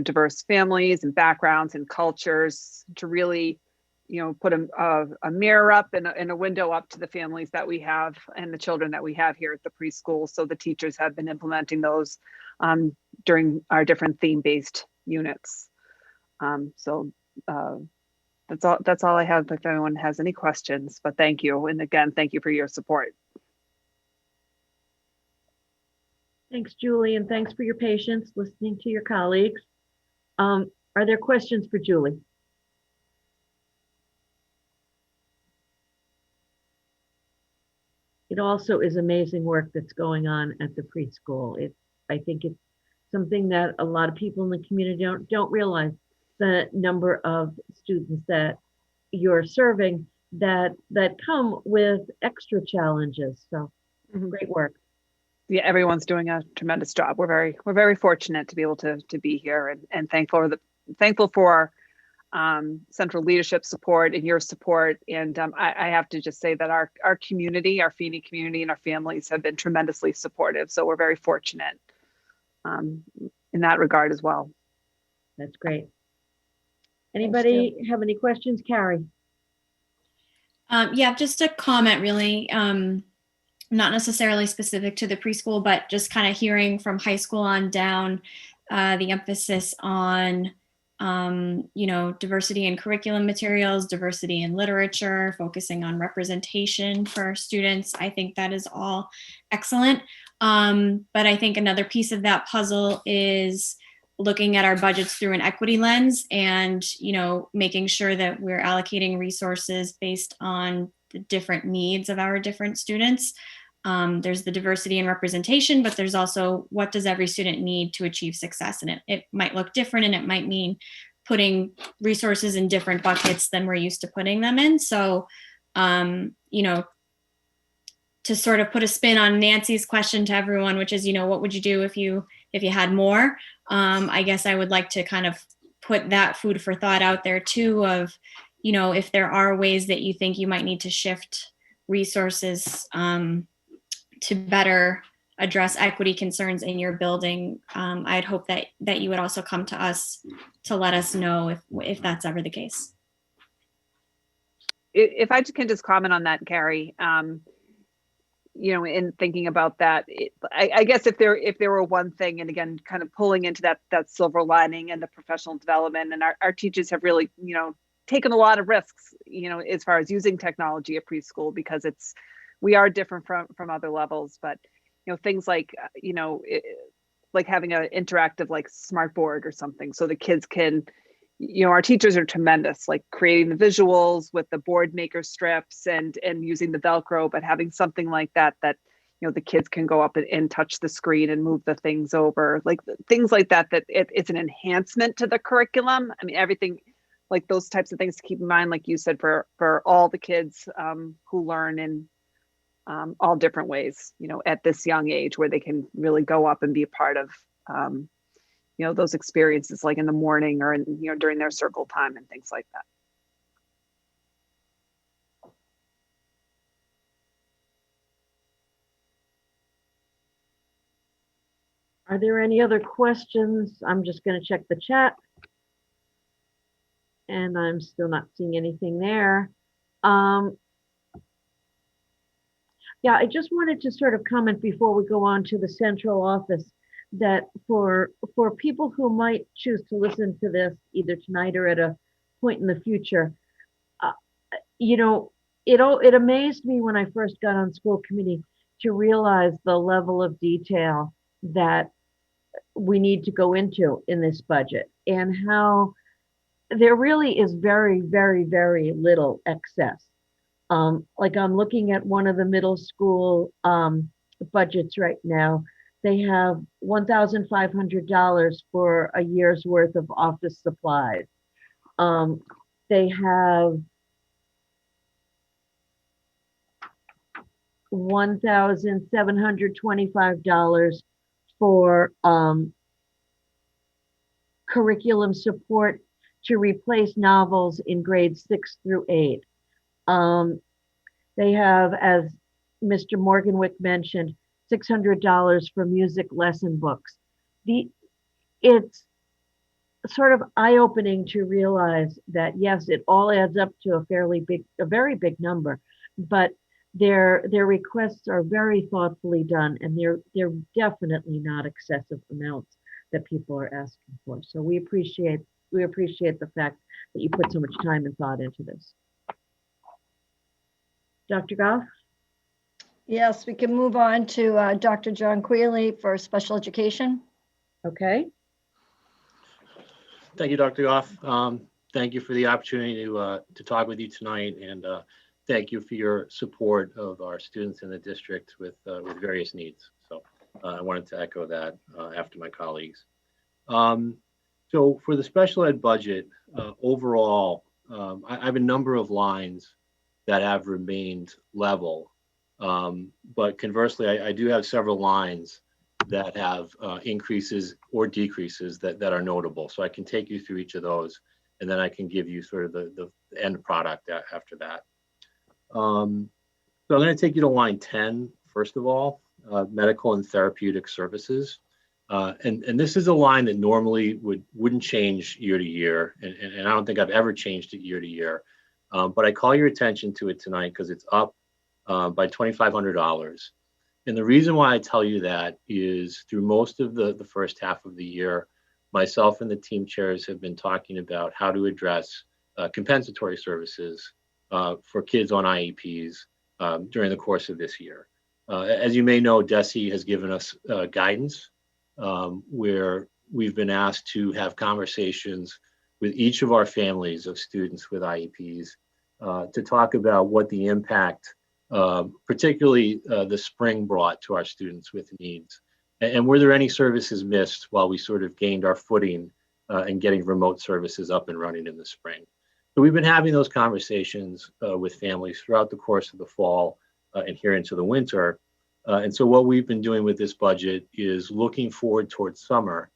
Q: diverse families and backgrounds and cultures, to really put a mirror up and a window up to the families that we have and the children that we have here at the preschool. So the teachers have been implementing those during our different theme-based units. So that's all I have. If anyone has any questions, but thank you. And again, thank you for your support.
B: Thanks, Julie, and thanks for your patience listening to your colleagues. Are there questions for Julie? It also is amazing work that's going on at the preschool. I think it's something that a lot of people in the community don't realize, the number of students that you're serving that come with extra challenges. So great work.
Q: Yeah, everyone's doing a tremendous job. We're very fortunate to be able to be here, and thankful for central leadership support and your support. And I have to just say that our community, our Feeney community, and our families have been tremendously supportive. So we're very fortunate in that regard as well.
B: That's great. Anybody have any questions? Carrie?
D: Yeah, just a comment, really. Not necessarily specific to the preschool, but just kind of hearing from high school on down, the emphasis on diversity in curriculum materials, diversity in literature, focusing on representation for students. I think that is all excellent. But I think another piece of that puzzle is looking at our budgets through an equity lens, and making sure that we're allocating resources based on the different needs of our different students. There's the diversity and representation, but there's also what does every student need to achieve success, and it might look different, and it might mean putting resources in different buckets than we're used to putting them in. So to sort of put a spin on Nancy's question to everyone, which is, what would you do if you had more? I guess I would like to kind of put that food for thought out there too, of, if there are ways that you think you might need to shift resources to better address equity concerns in your building, I'd hope that you would also come to us to let us know if that's ever the case.
Q: If I can just comment on that, Carrie, in thinking about that, I guess if there were one thing, and again, kind of pulling into that silver lining and the professional development, and our teachers have really, taken a lot of risks, as far as using technology at preschool, because we are different from other levels. But things like like having an interactive like smart board or something, so the kids can, our teachers are tremendous, like creating the visuals with the board maker strips and using the Velcro, but having something like that the kids can go up and touch the screen and move the things over, like things like that it's an enhancement to the curriculum. I mean, everything like those types of things to keep in mind, like you said, for all the kids who learn in all different ways, at this young age, where they can really go up and be a part of those experiences, like in the morning or during their circle time and things like that.
B: Are there any other questions? I'm just going to check the chat, and I'm still not seeing anything there. Yeah, I just wanted to sort of comment before we go on to the central office. that for people who might choose to listen to this either tonight or at a point in the future, you know, it amazed me when I first got on school committee to realize the level of detail that we need to go into in this budget and how there really is very, very, very little excess. Like I'm looking at one of the middle school budgets right now. They have $1,500 for a year's worth of office supplies. They have $1,725 for curriculum support to replace novels in grades 6 through 8. They have, as Mr. Morganwick mentioned, $600 for music lesson books. It's sort of eye-opening to realize that yes, it all adds up to a very big number, but their requests are very thoughtfully done, and they're definitely not excessive amounts that people are asking for. So we appreciate the fact that you put so much time and thought into this. Dr. Goff?
A: Yes, we can move on to Dr. John Quealy for special education.
B: Okay.
R: Thank you, Dr. Goff. Thank you for the opportunity to talk with you tonight, and thank you for your support of our students in the district with various needs. So I wanted to echo that after my colleagues. So for the special ed budget, overall, I have a number of lines that have remained level. But conversely, I do have several lines that have increases or decreases that are notable. So I can take you through each of those, and then I can give you sort of the end product after that. So I'm going to take you to line 10, first of all, medical and therapeutic services. And this is a line that normally wouldn't change year to year, and I don't think I've ever changed it year to year. But I call your attention to it tonight because it's up by $2,500. And the reason why I tell you that is through most of the first half of the year, myself and the team chairs have been talking about how to address compensatory services for kids on IEPs during the course of this year. As you may know, DESE has given us guidance where we've been asked to have conversations with each of our families of students with IEPs to talk about what the impact, particularly the spring, brought to our students with needs. And were there any services missed while we sort of gained our footing and getting remote services up and running in the spring? So we've been having those conversations with families throughout the course of the fall and here into the winter. And so what we've been doing with this budget is looking forward towards summer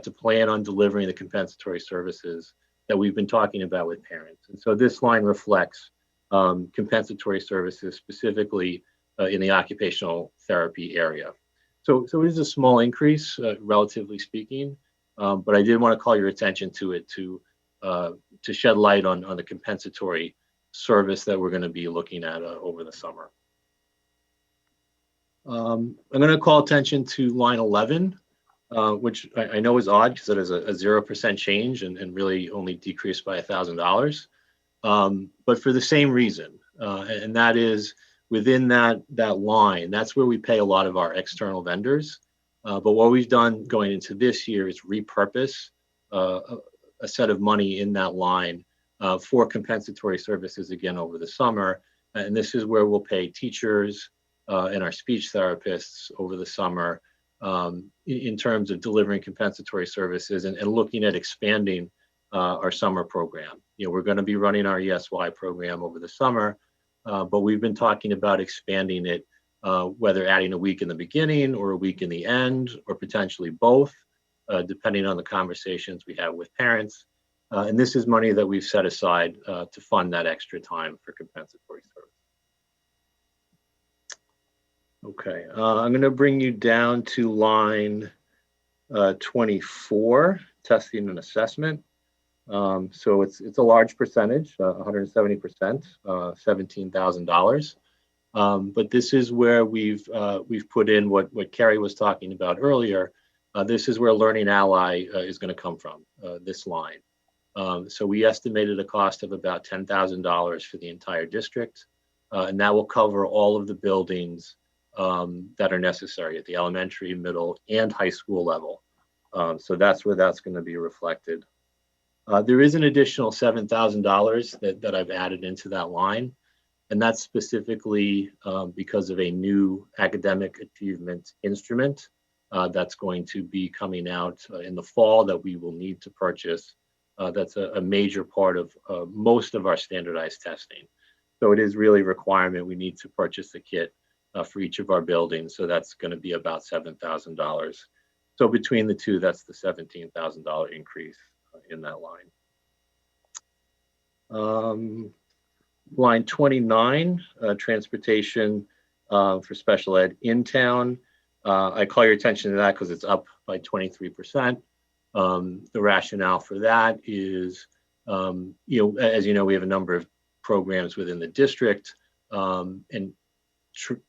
R: to plan on delivering the compensatory services that we've been talking about with parents. And so this line reflects compensatory services specifically in the occupational therapy area. So it is a small increase, relatively speaking, but I did want to call your attention to it to shed light on the compensatory service that we're going to be looking at over the summer. I'm going to call attention to line 11, which I know is odd because it is a 0% change and really only decreased by $1,000. But for the same reason, and that is within that line, that's where we pay a lot of our external vendors. But what we've done going into this year is repurpose a set of money in that line for compensatory services again over the summer. And this is where we'll pay teachers and our speech therapists over the summer in terms of delivering compensatory services and looking at expanding our summer program. You know, we're going to be running our ESY program over the summer, but we've been talking about expanding it, whether adding a week in the beginning or a week in the end, or potentially both, depending on the conversations we have with parents. And this is money that we've set aside to fund that extra time for compensatory service. Okay, I'm going to bring you down to line 24, testing and assessment. So it's a large percentage, 170%, $17,000. But this is where we've put in what Carrie was talking about earlier, This is where Learning Ally is going to come from, this line. So we estimated a cost of about $10,000 for the entire district, and that will cover all of the buildings that are necessary at the elementary, middle, and high school level. So that's where that's going to be reflected. There is an additional $7,000 that I've added into that line, and that's specifically because of a new academic achievement instrument that's going to be coming out in the fall that we will need to purchase. That's a major part of most of our standardized testing. So it is really a requirement. We need to purchase a kit for each of our buildings. So that's going to be about $7,000. So between the two, that's the $17,000 increase in that line. Line 29, transportation for special ed in town. I call your attention to that because it's up by 23%. The rationale for that is, as you know, we have a number of programs within the district, and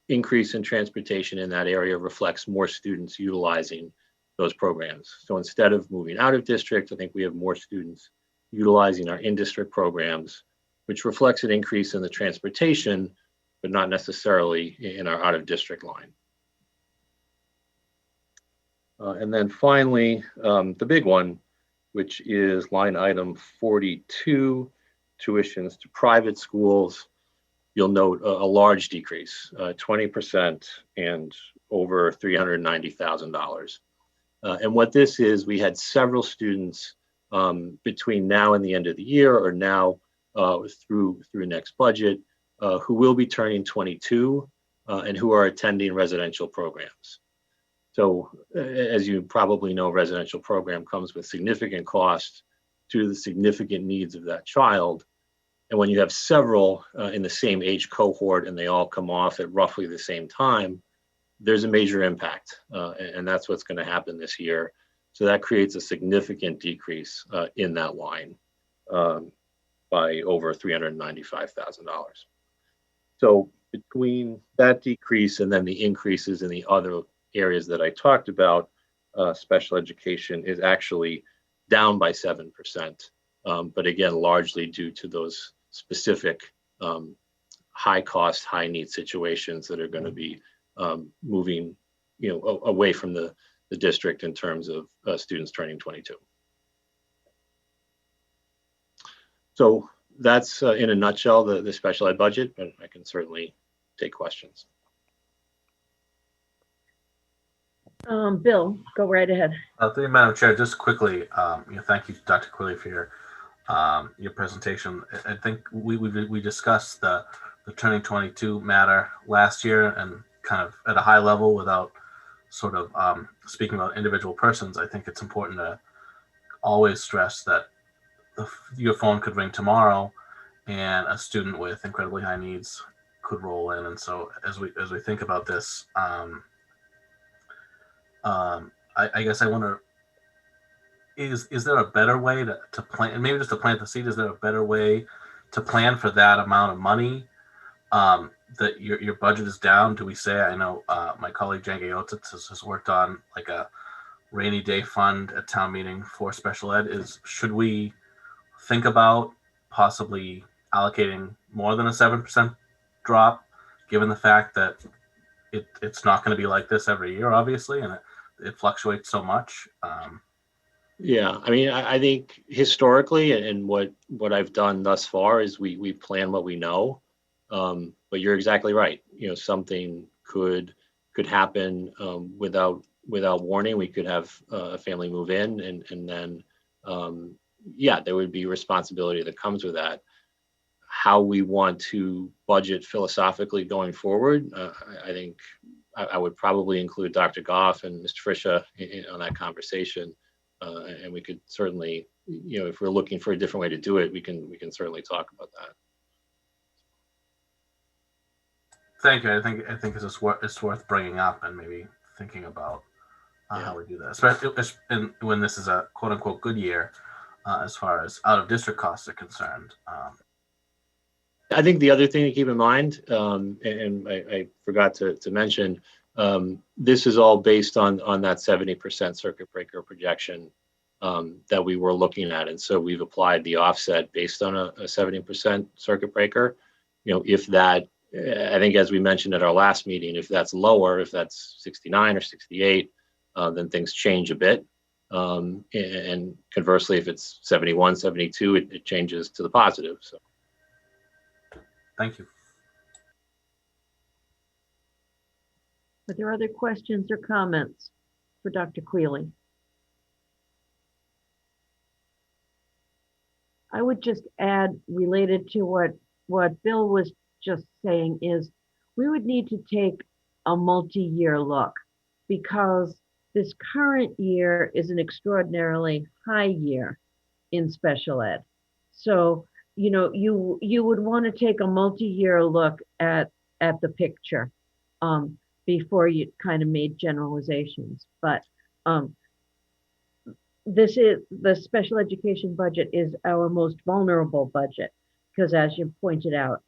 R: increase in transportation in that area reflects more students utilizing those programs. So instead of moving out of district, I think we have more students utilizing our in-district programs, which reflects an increase in the transportation, but not necessarily in our out-of-district line. And then finally, the big one, which is line item 42, tuitions to private schools. You'll note a large decrease, 20% and over $390,000. And what this is, we had several students between now and the end of the year, or now through next budget, who will be turning 22 and who are attending residential programs. So as you probably know, residential program comes with significant cost to the significant needs of that child. And when you have several in the same age cohort and they all come off at roughly the same time, there's a major impact. And that's what's going to happen this year. So that creates a significant decrease in that line by over $395,000. So between that decrease and then the increases in the other areas that I talked about, special education is actually down by 7%. But again, largely due to those specific high cost, high need situations that are going to be moving, away from the district in terms of students turning 22. So that's in a nutshell the special ed budget, but I can certainly take questions.
B: Bill, go right ahead.
C: Thank you, Madam Chair. Just quickly, thank you, Dr. Quilly, for your presentation. I think we discussed the turning 22 matter last year, and kind of at a high level without sort of speaking about individual persons. I think it's important to always stress that your phone could ring tomorrow and a student with incredibly high needs could roll in. And so as we think about this, I guess I wonder, is there a better way to plan, and maybe just to plant the seed, is there a better way to plan for that amount of money that your budget is down? Do we say, I know my colleague Jen Gayotis has worked on like a rainy day fund at town meeting for special ed. Should we think about possibly allocating more than a 7% drop, given the fact that it's not going to be like this every year, obviously, and it fluctuates so much?
R: Yeah, I mean, I think historically, and what I've done thus far is we plan what we know. But you're exactly right. Something could happen without warning. We could have a family move in, and then there would be responsibility that comes with that. How we want to budget philosophically going forward, I think I would probably include Dr. Goff and Mr. Frisha on that conversation. And we could certainly, if we're looking for a different way to do it, we can certainly talk about that.
C: Thank you. I think it's worth bringing up and maybe thinking about how we do that, especially when this is a quote unquote good year as far as out of district costs are concerned.
R: I think the other thing to keep in mind, and I forgot to mention, This is all based on that 70% circuit breaker projection that we were looking at. And so we've applied the offset based on a 70% circuit breaker. If that, I think as we mentioned at our last meeting, if that's lower, if that's 69 or 68, then things change a bit. And conversely, if it's 71, 72, it changes to the positive. So,
C: Thank you.
B: Are there other questions or comments for Dr. Quealy? I would just add, related to what Bill was just saying, is we would need to take a multi-year look, because this current year is an extraordinarily high year in special ed. So, you would want to take a multi-year look at the picture before you kind of made generalizations. But the special education budget is our most vulnerable budget, because as you pointed out,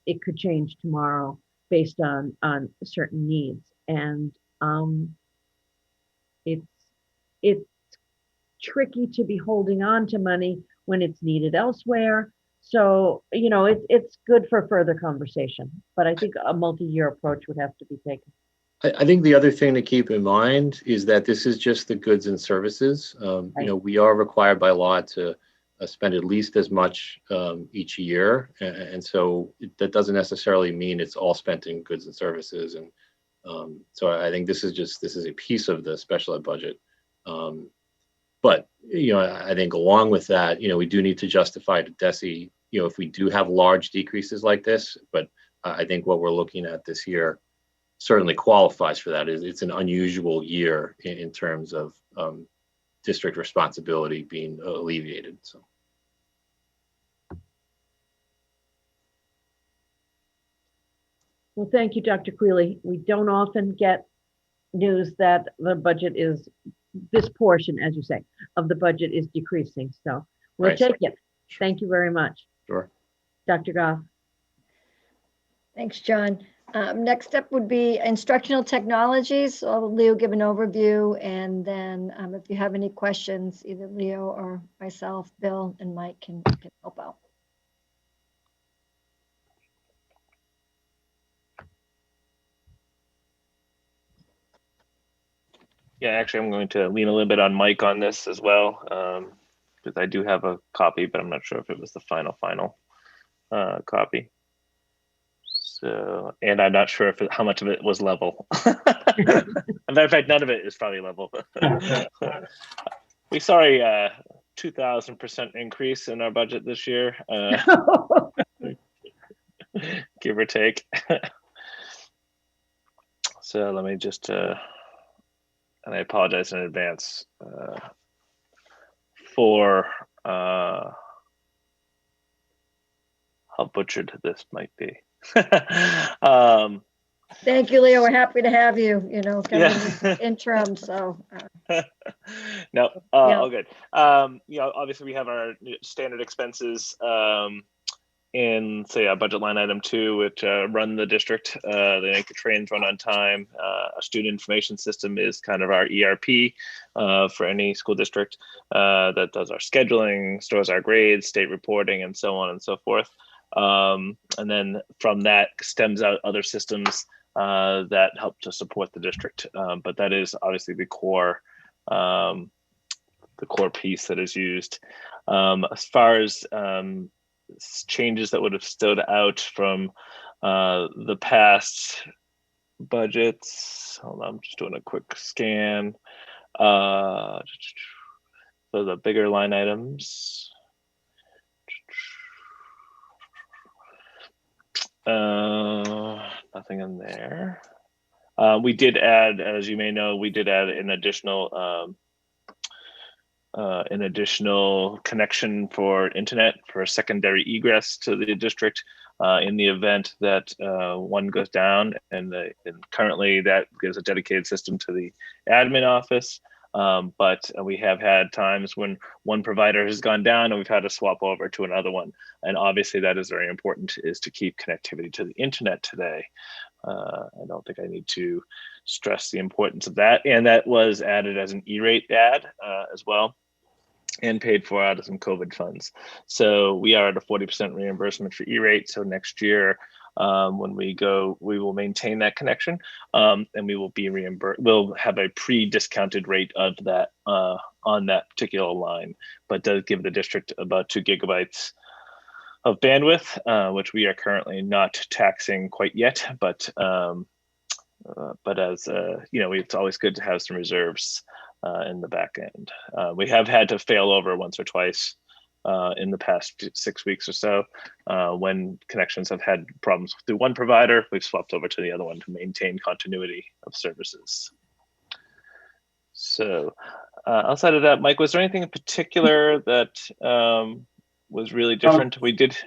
B: it could change tomorrow based on certain needs. And it's tricky to be holding on to money when it's needed elsewhere. So, it's good for further conversation, but I think a multi-year approach would have to be taken.
R: I think the other thing to keep in mind is that this is just the goods and services. We are required by law to spend at least as much each year. And so that doesn't necessarily mean it's all spent in goods and services. And so I think this is a piece of the special ed budget. But, I think along with that, we do need to justify to DESE, if we do have large decreases like this. But I think what we're looking at this year certainly qualifies for that. It's an unusual year in terms of district responsibility being alleviated. So.
B: Well, thank you, Dr. Quealy. We don't often get news that the budget is, this portion, as you say, of the budget is decreasing. So we'll take it. Thank you very much.
R: Sure.
B: Dr. Goff.
A: Thanks, John. Next up would be Instructional Technologies. So I'll Leo give an overview, and then if you have any questions, either Leo or myself, Bill and Mike can help out.
H: Yeah, actually, I'm going to lean a little bit on Mike on this as well, because I do have a copy, but I'm not sure if it was the final copy. So, and I'm not sure how much of it was level. In fact, none of it is probably level. We saw a 2,000% increase in our budget this year, give or take. So let me just. And I apologize in advance for how butchered this might be.
A: Thank you, Leo. We're happy to have you. Interim. So.
H: No, all good. Obviously we have our standard expenses in, say, a budget line item 2, which run the district. They make the trains run on time. A student information system is kind of our ERP for any school district that does our scheduling, stores our grades, state reporting, and so on and so forth. And then from that stems out other systems that help to support the district. But that is obviously the core piece that is used. As far as changes that would have stood out from the past budgets. Hold on, I'm just doing a quick scan. So the bigger line items. Nothing in there. We did add, as you may know, an additional connection for internet for secondary egress to the district in the event that one goes down, and currently that gives a dedicated system to the admin office. But we have had times when one provider has gone down and we've had to swap over to another one. And obviously that is very important, is to keep connectivity to the internet today. I don't think I need to stress the importance of that. And that was added as an E-rate ad as well, and paid for out of some COVID funds. So we are at a 40% reimbursement for E-rate. So next year, when we go, we will maintain that connection, and we will be reimbursed. We'll have a pre-discounted rate of that on that particular line, but does give the district about 2 gigabytes of bandwidth, which we are currently not taxing quite yet. But as you know, it's always good to have some reserves in the back end. We have had to fail over once or twice in the past 6 weeks or so. When connections have had problems through one provider, we've swapped over to the other one to maintain continuity of services. So outside of that, Mike, was there anything in particular that was really different? We did.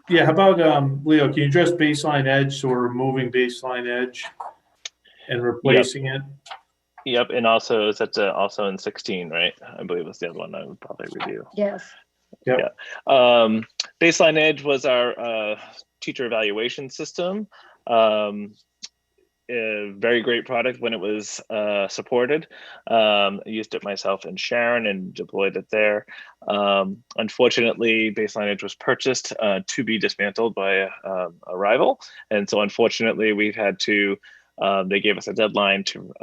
F: Yeah, how about, Leo, can you address baseline edge? So we're removing baseline edge and replacing it.
H: Yep, and also is that also in 16, right? I believe was the other one I would probably review.
A: Yes.
F: Yep.
H: Yeah. Baseline Edge was our teacher evaluation system. A very great product when it was supported. I used it myself and Sharon and deployed it there. Unfortunately, Baseline Edge was purchased to be dismantled by a rival. And so unfortunately, we've had to, they gave us a deadline to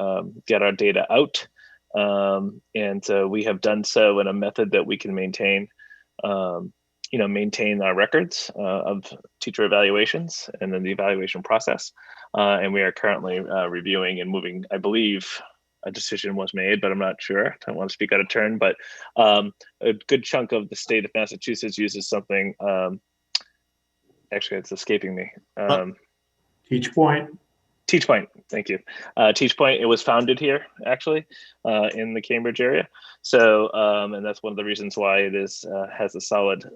H: get our data out. And so we have done so in a method that we can maintain, maintain our records of teacher evaluations and then the evaluation process. And we are currently reviewing and moving, I believe a decision was made, but I'm not sure. I don't want to speak out of turn, but a good chunk of the state of Massachusetts uses something, actually it's escaping me.
F: TeachPoint.
H: TeachPoint, thank you. TeachPoint, it was founded here, actually, in the Cambridge area. So, and that's one of the reasons why it is has a solid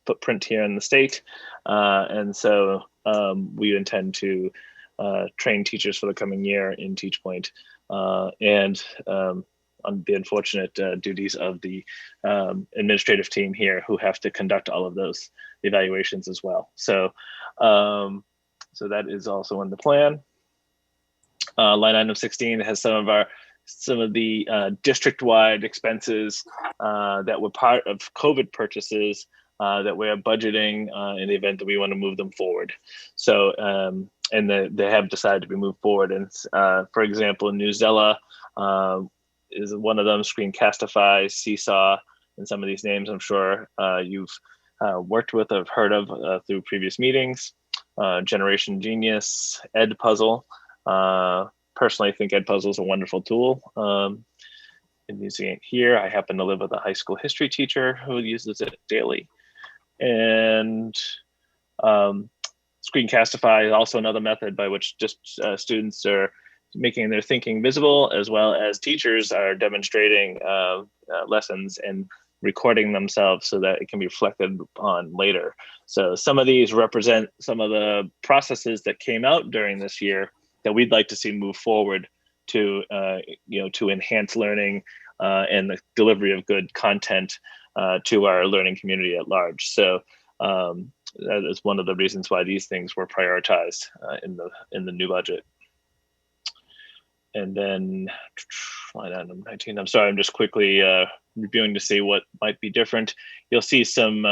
H: footprint here in the state. And so we intend to train teachers for the coming year in TeachPoint, and on the unfortunate duties of the administrative team here, who have to conduct all of those evaluations as well. So, so that is also in the plan. Line item 16 has some of the district-wide expenses that were part of COVID purchases that we're budgeting in the event that we want to move them forward. So, and they have decided to be moved forward. And for example, Newsella is one of them, Screencastify, Seesaw, and some of these names I'm sure you've worked with or heard of through previous meetings. Generation Genius, Edpuzzle. Personally, I think Edpuzzle is a wonderful tool. In using it here, I happen to live with a high school history teacher who uses it daily. And Screencastify is also another method by which just students are making their thinking visible, as well as teachers are demonstrating lessons and recording themselves so that it can be reflected on later. So some of these represent some of the processes that came out during this year that we'd like to see move forward to, to enhance learning and the delivery of good content to our learning community at large. So that is one of the reasons why these things were prioritized in the new budget. And then line item 19, I'm sorry, I'm just quickly reviewing to see what might be different. You'll see some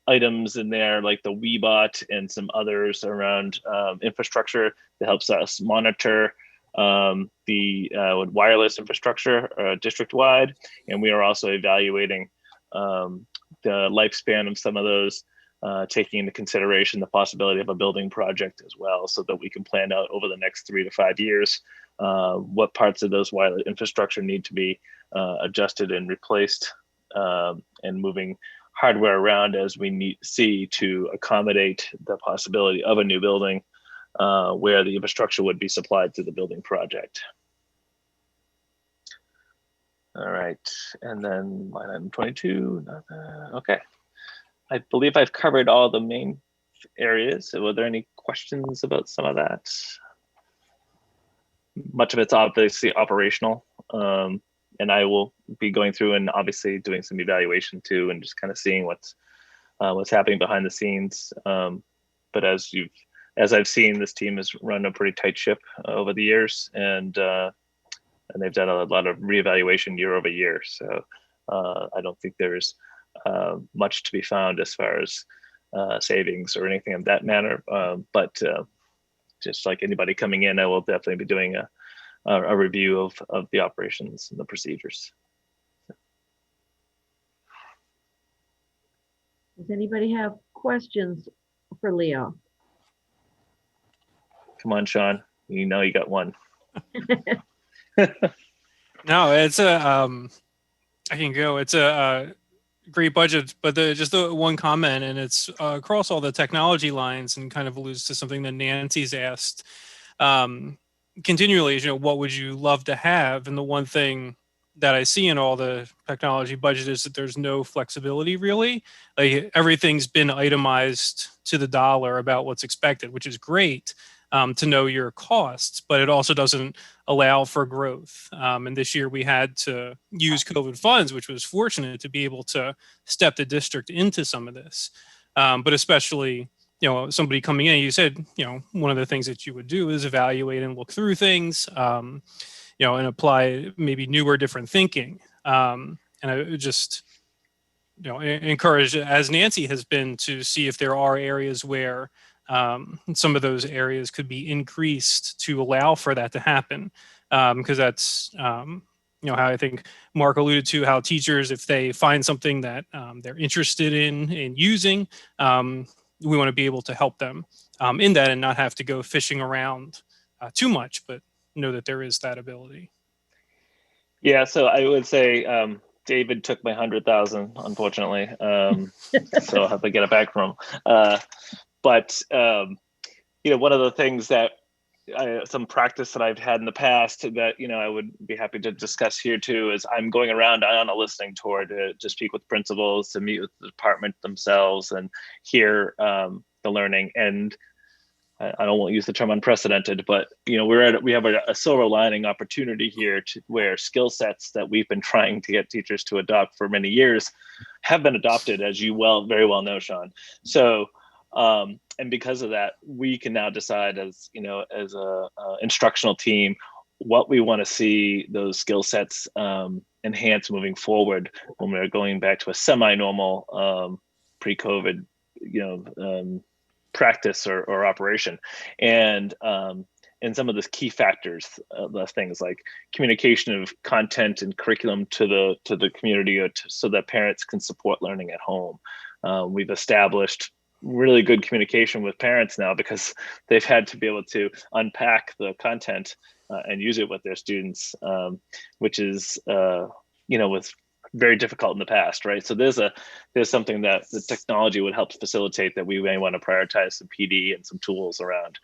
H: items in there like the WeBot and some others around infrastructure that helps us monitor the wireless infrastructure district-wide. And we are also evaluating the lifespan of some of those, taking into consideration the possibility of a building project as well, so that we can plan out over the next 3 to 5 years what parts of those wireless infrastructure need to be adjusted and replaced, and moving hardware around as we see to accommodate the possibility of a new building where the infrastructure would be supplied through the building project. All right, and then line item 22, okay. I believe I've covered all the main areas. So were there any questions about some of that? Much of it's obviously operational, and and I will be going through and obviously doing some evaluation too, and just kind of seeing what's happening behind the scenes. But as I've seen, this team has run a pretty tight ship over the years, and they've done a lot of reevaluation year over year. So I don't think there's much to be found as far as savings or anything of that manner. But just like anybody coming in, I will definitely be doing a review of the operations and the procedures.
B: Does anybody have questions for Leo?
H: Come on, Sean. You know you got one.
E: No, it's I can go. It's a great budget, but just the one comment, and it's across all the technology lines, and kind of alludes to something that Nancy's asked continually. What would you love to have? And the one thing that I see in all the technology budget is that there's no flexibility really. Like everything's been itemized to the dollar about what's expected, which is great to know your costs, but it also doesn't allow for growth. And this year we had to use COVID funds, which was fortunate to be able to step the district into some of this. But especially, somebody coming in, you said, one of the things that you would do is evaluate and look through things, and apply maybe newer, different thinking. And I would just, encourage, as Nancy has been, to see if there are areas where some of those areas could be increased to allow for that to happen. Because that's, how I think Mark alluded to, how teachers, if they find something that they're interested in using, we want to be able to help them in that and not have to go fishing around too much, but know that there is that ability.
H: Yeah, so I would say David took my 100,000, unfortunately. So I'll have to get it back from him. But one of the things that some practice that I've had in the past that I would be happy to discuss here too is I'm going around on a listening tour to speak with principals, to meet with the department themselves, and hear the learning. And I don't want to use the term unprecedented, but we have a silver lining opportunity here where skill sets that we've been trying to get teachers to adopt for many years have been adopted, as you very well know, Sean. So and because of that, we can now decide as a instructional team what we want to see those skill sets enhance moving forward when we're going back to a semi-normal pre-COVID practice or operation. And some of the key factors, the things like communication of content and curriculum to the community, so that parents can support learning at home. We've established really good communication with parents now because they've had to be able to unpack the content and use it with their students, which is was very difficult in the past, right? So there's something that the technology would help facilitate, that we may want to prioritize some PD and some tools around.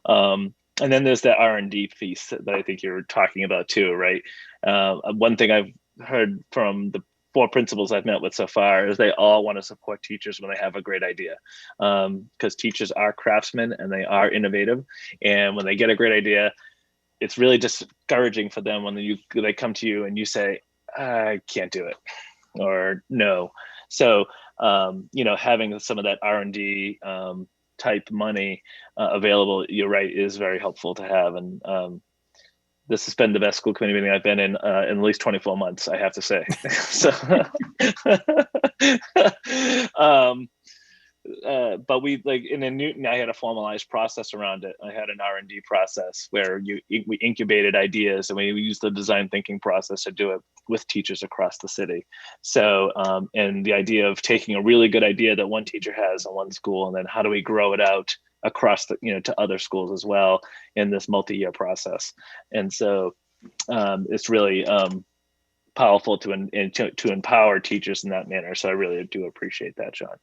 H: And then there's that R&D piece that I think you're talking about too, right? One thing I've heard from the 4 principals I've met with so far is they all want to support teachers when they have a great idea, because teachers are craftsmen and they are innovative. And when they get a great idea, it's really discouraging for them when they come to you and you say, I can't do it, or no. So, having some of that R&D type money available, you're right, is very helpful to have. And this has been the best school committee meeting I've been in at least 24 months, I have to say. So, but we in Newton, I had a formalized process around it. I had an R&D process where we incubated ideas, and we used the design thinking process to do it with teachers across the city. So, and the idea of taking a really good idea that one teacher has in one school, and then how do we grow it out across to other schools as well in this multi-year process. And so it's really powerful to empower teachers in that manner. So I really do appreciate that, John.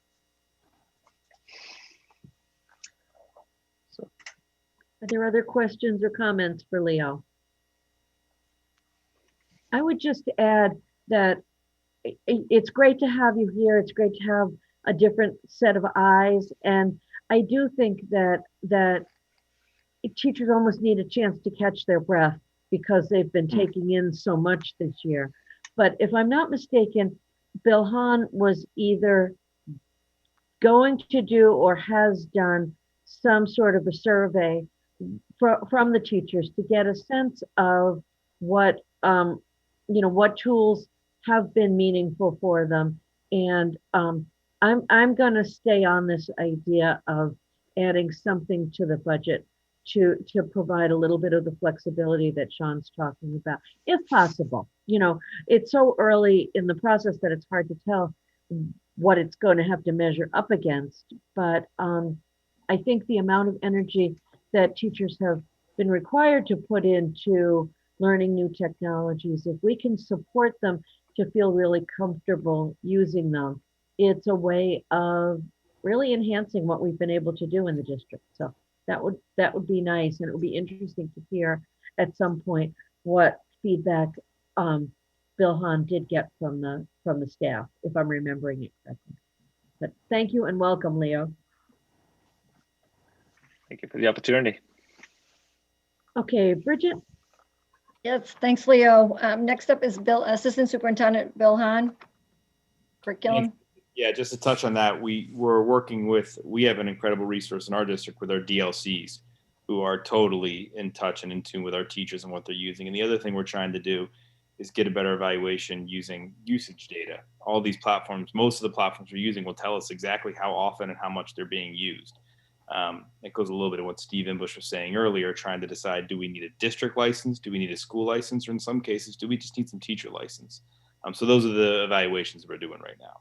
B: Are there other questions or comments for Leo? I would just add that it's great to have you here. It's great to have a different set of eyes. And I do think that teachers almost need a chance to catch their breath because they've been taking in so much this year. But if I'm not mistaken, Bill Hahn was either going to do or has done some sort of a survey from the teachers to get a sense of what what tools have been meaningful for them. And I'm going to stay on this idea of adding something to the budget to provide a little bit of the flexibility that Sean's talking about, if possible. It's so early in the process that it's hard to tell what it's going to have to measure up against. But I think the amount of energy that teachers have been required to put into learning new technologies, if we can support them to feel really comfortable using them, it's a way of really enhancing what we've been able to do in the district. So that would be nice, and it would be interesting to hear at some point what feedback Bill Hahn did get from the staff, if I'm remembering it correctly. But thank you and welcome, Leo.
H: Thank you for the opportunity.
B: Okay, Bridget.
A: Yes, thanks, Leo. Next up is Assistant Superintendent Bill Hahn, curriculum.
S: Yeah, just to touch on that, we have an incredible resource in our district with our DLCs, who are totally in touch and in tune with our teachers and what they're using. And the other thing we're trying to do is get a better evaluation using usage data. All these platforms, most of the platforms we're using will tell us exactly how often and how much they're being used. It goes a little bit of what Steve Imbush was saying earlier, trying to decide, do we need a district license? Do we need a school license? Or in some cases, do we just need some teacher license? So those are the evaluations we're doing right now.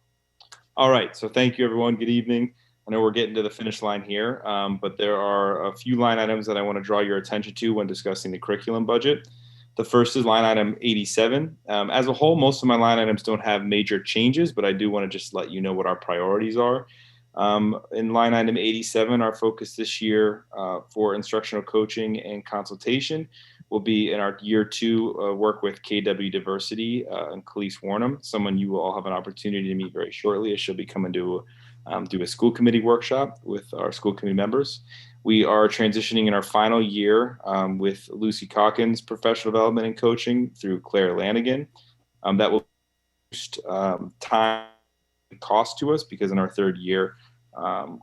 S: All right, so thank you, everyone. Good evening. I know we're getting to the finish line here, but there are a few line items that I want to draw your attention to when discussing the curriculum budget. The first is line item 87. As a whole, most of my line items don't have major changes, but I do want to just let you know what our priorities are. In line item 87, our focus this year for instructional coaching and consultation will be in our year 2 work with KW Diversity and Khalees Warnham, someone you will all have an opportunity to meet very shortly, as she'll be coming to do a school committee workshop with our school committee members. We are transitioning in our final year with Lucy Calkins, professional development and coaching, through Claire Lanigan. That will boost time and cost to us, because in our 3rd year,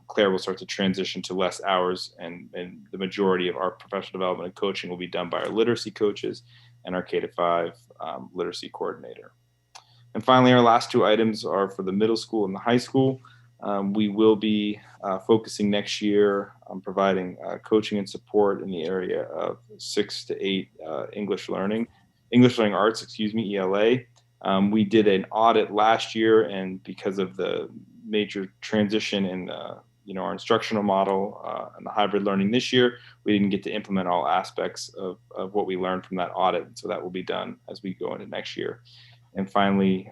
S: Claire will start to transition to less hours, and the majority of our professional development and coaching will be done by our literacy coaches and our K-5 literacy coordinator. And finally, our last 2 items are for the middle school and the high school. We will be focusing next year on providing coaching and support in the area of 6 to 8 English learning arts, ELA. We did an audit last year, and because of the major transition in our instructional model and the hybrid learning this year, we didn't get to implement all aspects of what we learned from that audit. So that will be done as we go into next year. And finally,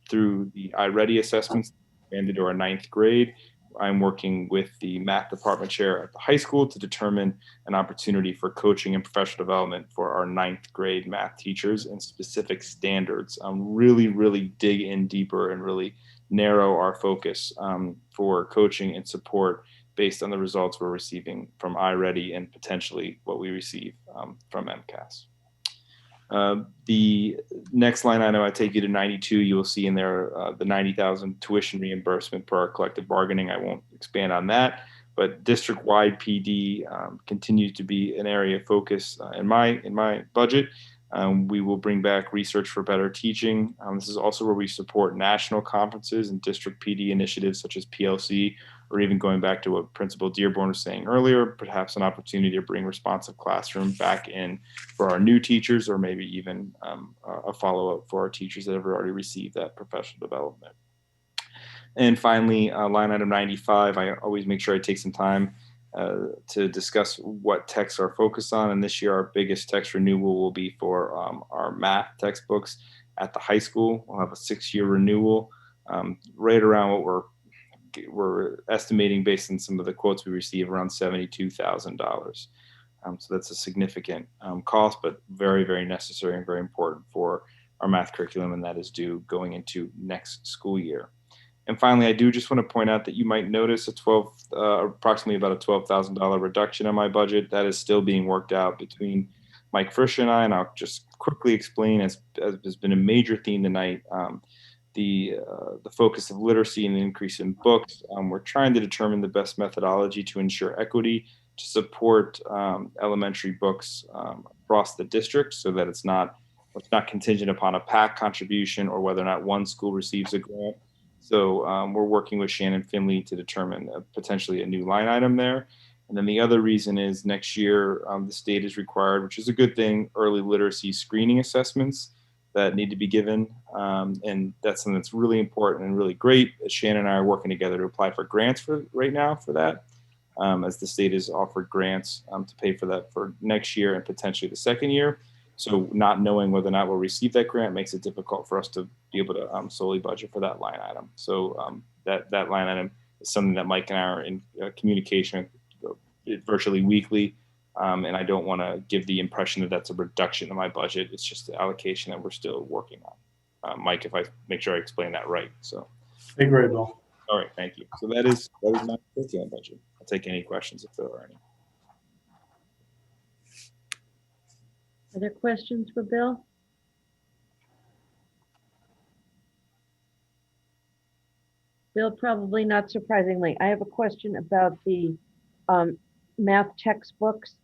S: through the iReady assessments expanded to our 9th grade, I'm working with the math department chair at the high school to determine an opportunity for coaching and professional development for our 9th grade math teachers and specific standards. Really dig in deeper and really narrow our focus for coaching and support based on the results we're receiving from iReady and potentially what we receive from MCAS. The next line item, I take you to 92. You will see in there the $90,000 tuition reimbursement per our collective bargaining. I won't expand on that, but district-wide PD continues to be an area of focus in my budget. We will bring back research for better teaching. This is also where we support national conferences and district PD initiatives such as PLC, or even going back to what Principal Dearborn was saying earlier, perhaps an opportunity to bring responsive classroom back in for our new teachers, or maybe even a follow-up for our teachers that have already received that professional development. And finally, line item 95, I always make sure I take some time to discuss what texts are focused on. And this year, our biggest text renewal will be for our math textbooks at the high school. We'll have a 6-year renewal, right around what we're estimating based on some of the quotes we receive, around $72,000. So that's a significant cost, but very necessary and very important for our math curriculum, and that is due going into next school year. And finally, I do just want to point out that you might notice approximately about a $12,000 reduction in my budget. That is still being worked out between Mike Frisch and I, and I'll just quickly explain, as has been a major theme tonight, the focus of literacy and the increase in books. We're trying to determine the best methodology to ensure equity, to support elementary books across the district, so that it's not contingent upon a PAC contribution or whether or not one school receives a grant. So we're working with Shannon Finley to determine potentially a new line item there. And then the other reason is next year the state is required, which is a good thing, early literacy screening assessments that need to be given. And that's something that's really important and really great. Shannon and I are working together to apply for grants for right now for that, as the state has offered grants to pay for that for next year and potentially the second year. So not knowing whether or not we'll receive that grant makes it difficult for us to be able to solely budget for that line item. So that line item is something that Mike and I are in communication virtually weekly. And I don't want to give the impression that that's a reduction in my budget. It's just the allocation that we're still working on. Mike, if I make sure I explain that right. So.
F: Hey, great, Bill.
S: All right, thank you. So that is my curriculum budget. I'll take any questions if there are any.
B: Other questions for Bill? Bill, probably not surprisingly, I have a question about the math textbooks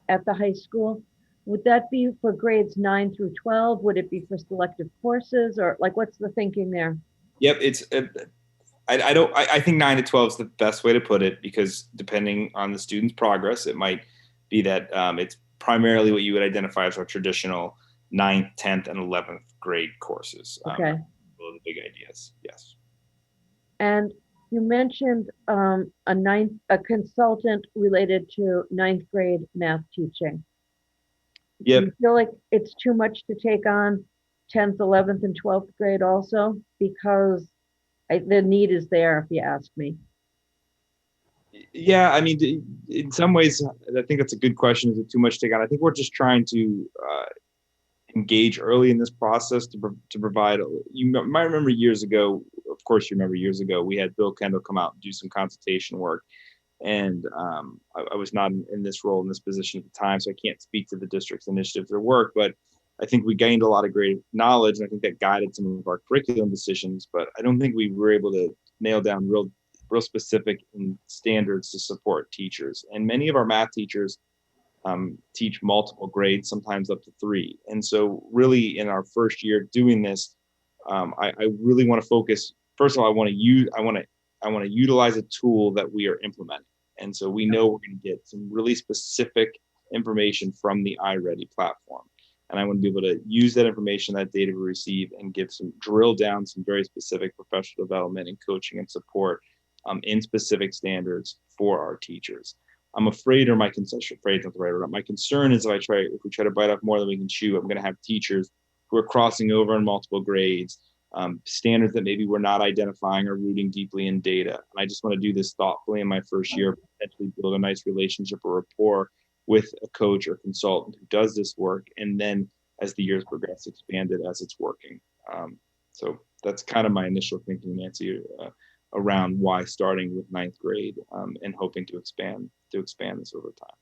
B: at the high school. Would that be for grades 9 through 12? Would it be for selective courses, or like what's the thinking there?
S: Yep, it's I think 9 to 12 is the best way to put it, because depending on the student's progress, it might be that it's primarily what you would identify as our traditional 9th, 10th, and 11th grade courses.
B: Okay.
S: The big ideas, yes.
B: And you mentioned a consultant related to 9th grade math teaching.
S: Yep.
B: Do you feel like it's too much to take on 10th, 11th, and 12th grade also? Because the need is there, if you ask me.
S: Yeah, I mean, in some ways, I think that's a good question. Is it too much to take on? I think we're just trying to engage early in this process to provide. You might remember years ago, of course you remember years ago, we had Bill Kendall come out and do some consultation work. And I was not in this role, in this position at the time, so I can't speak to the district's initiatives or work, but I think we gained a lot of great knowledge, and I think that guided some of our curriculum decisions, but I don't think we were able to nail down real specific standards to support teachers. And many of our math teachers teach multiple grades, sometimes up to 3. And so really in our first year doing this, I really want to focus. First of all, I want to utilize a tool that we are implementing. And so we know we're going to get some really specific information from the iReady platform. And I want to be able to use that information, that data we receive, and drill down some very specific professional development and coaching and support in specific standards for our teachers. I'm afraid, or my concern, afraid not the right word. My concern is if we try to bite off more than we can chew, I'm going to have teachers who are crossing over in multiple grades, standards that maybe we're not identifying or rooting deeply in data. And I just want to do this thoughtfully in my first year, potentially build a nice relationship or rapport with a coach or consultant who does this work, and then as the years progress, expand it as it's working. So that's kind of my initial thinking, Nancy, around why starting with 9th grade and hoping to expand this over time.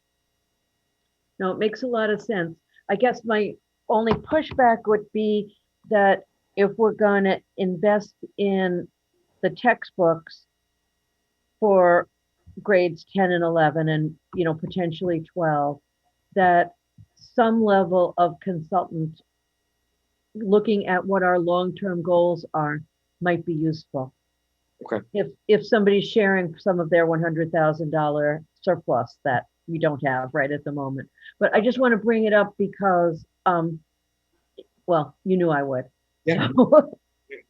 B: No, it makes a lot of sense. I guess my only pushback would be that if we're going to invest in the textbooks for grades 10 and 11 and potentially 12, that some level of consultant looking at what our long-term goals are might be useful.
S: Okay.
B: If somebody's sharing some of their $100,000 surplus that we don't have right at the moment. But I just want to bring it up because, well, you knew I would.
S: Yeah.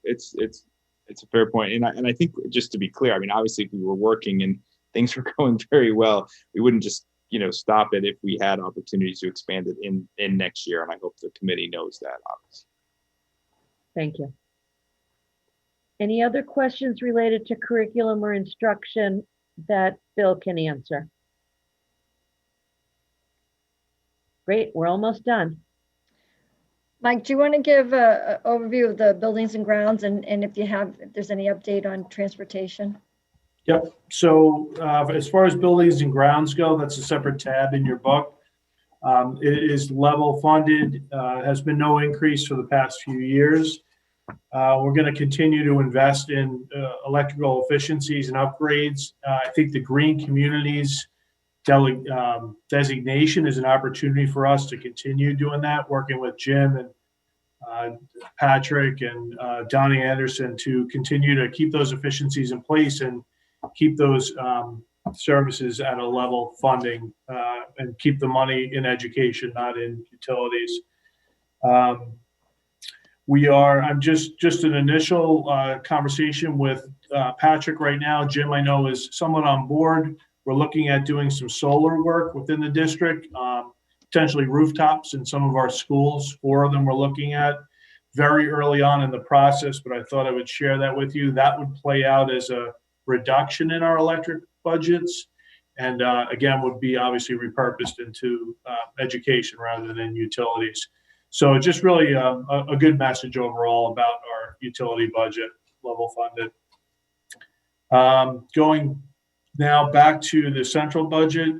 S: It's a fair point. And I think, just to be clear, I mean, obviously if we were working and things were going very well, we wouldn't just, stop it if we had opportunities to expand it in next year. And I hope the committee knows that, obviously.
B: Thank you. Any other questions related to curriculum or instruction that Bill can answer? Great, we're almost done.
A: Mike, do you want to give an overview of the buildings and grounds, and if there's any update on transportation?
F: Yep. So as far as buildings and grounds go, that's a separate tab in your book. It is level funded, has been no increase for the past few years. We're going to continue to invest in electrical efficiencies and upgrades. I think the green communities designation is an opportunity for us to continue doing that, working with Jim and Patrick and Donnie Anderson to continue to keep those efficiencies in place and keep those services at a level funding and keep the money in education, not in utilities. I'm just an initial conversation with Patrick right now. Jim, I know, is somewhat on board. We're looking at doing some solar work within the district, potentially rooftops in some of our schools. 4 of them we're looking at very early on in the process, but I thought I would share that with you. That would play out as a reduction in our electric budgets, and again, would be obviously repurposed into education rather than utilities. So just really a good message overall about our utility budget, level funded. Going now back to the central budget,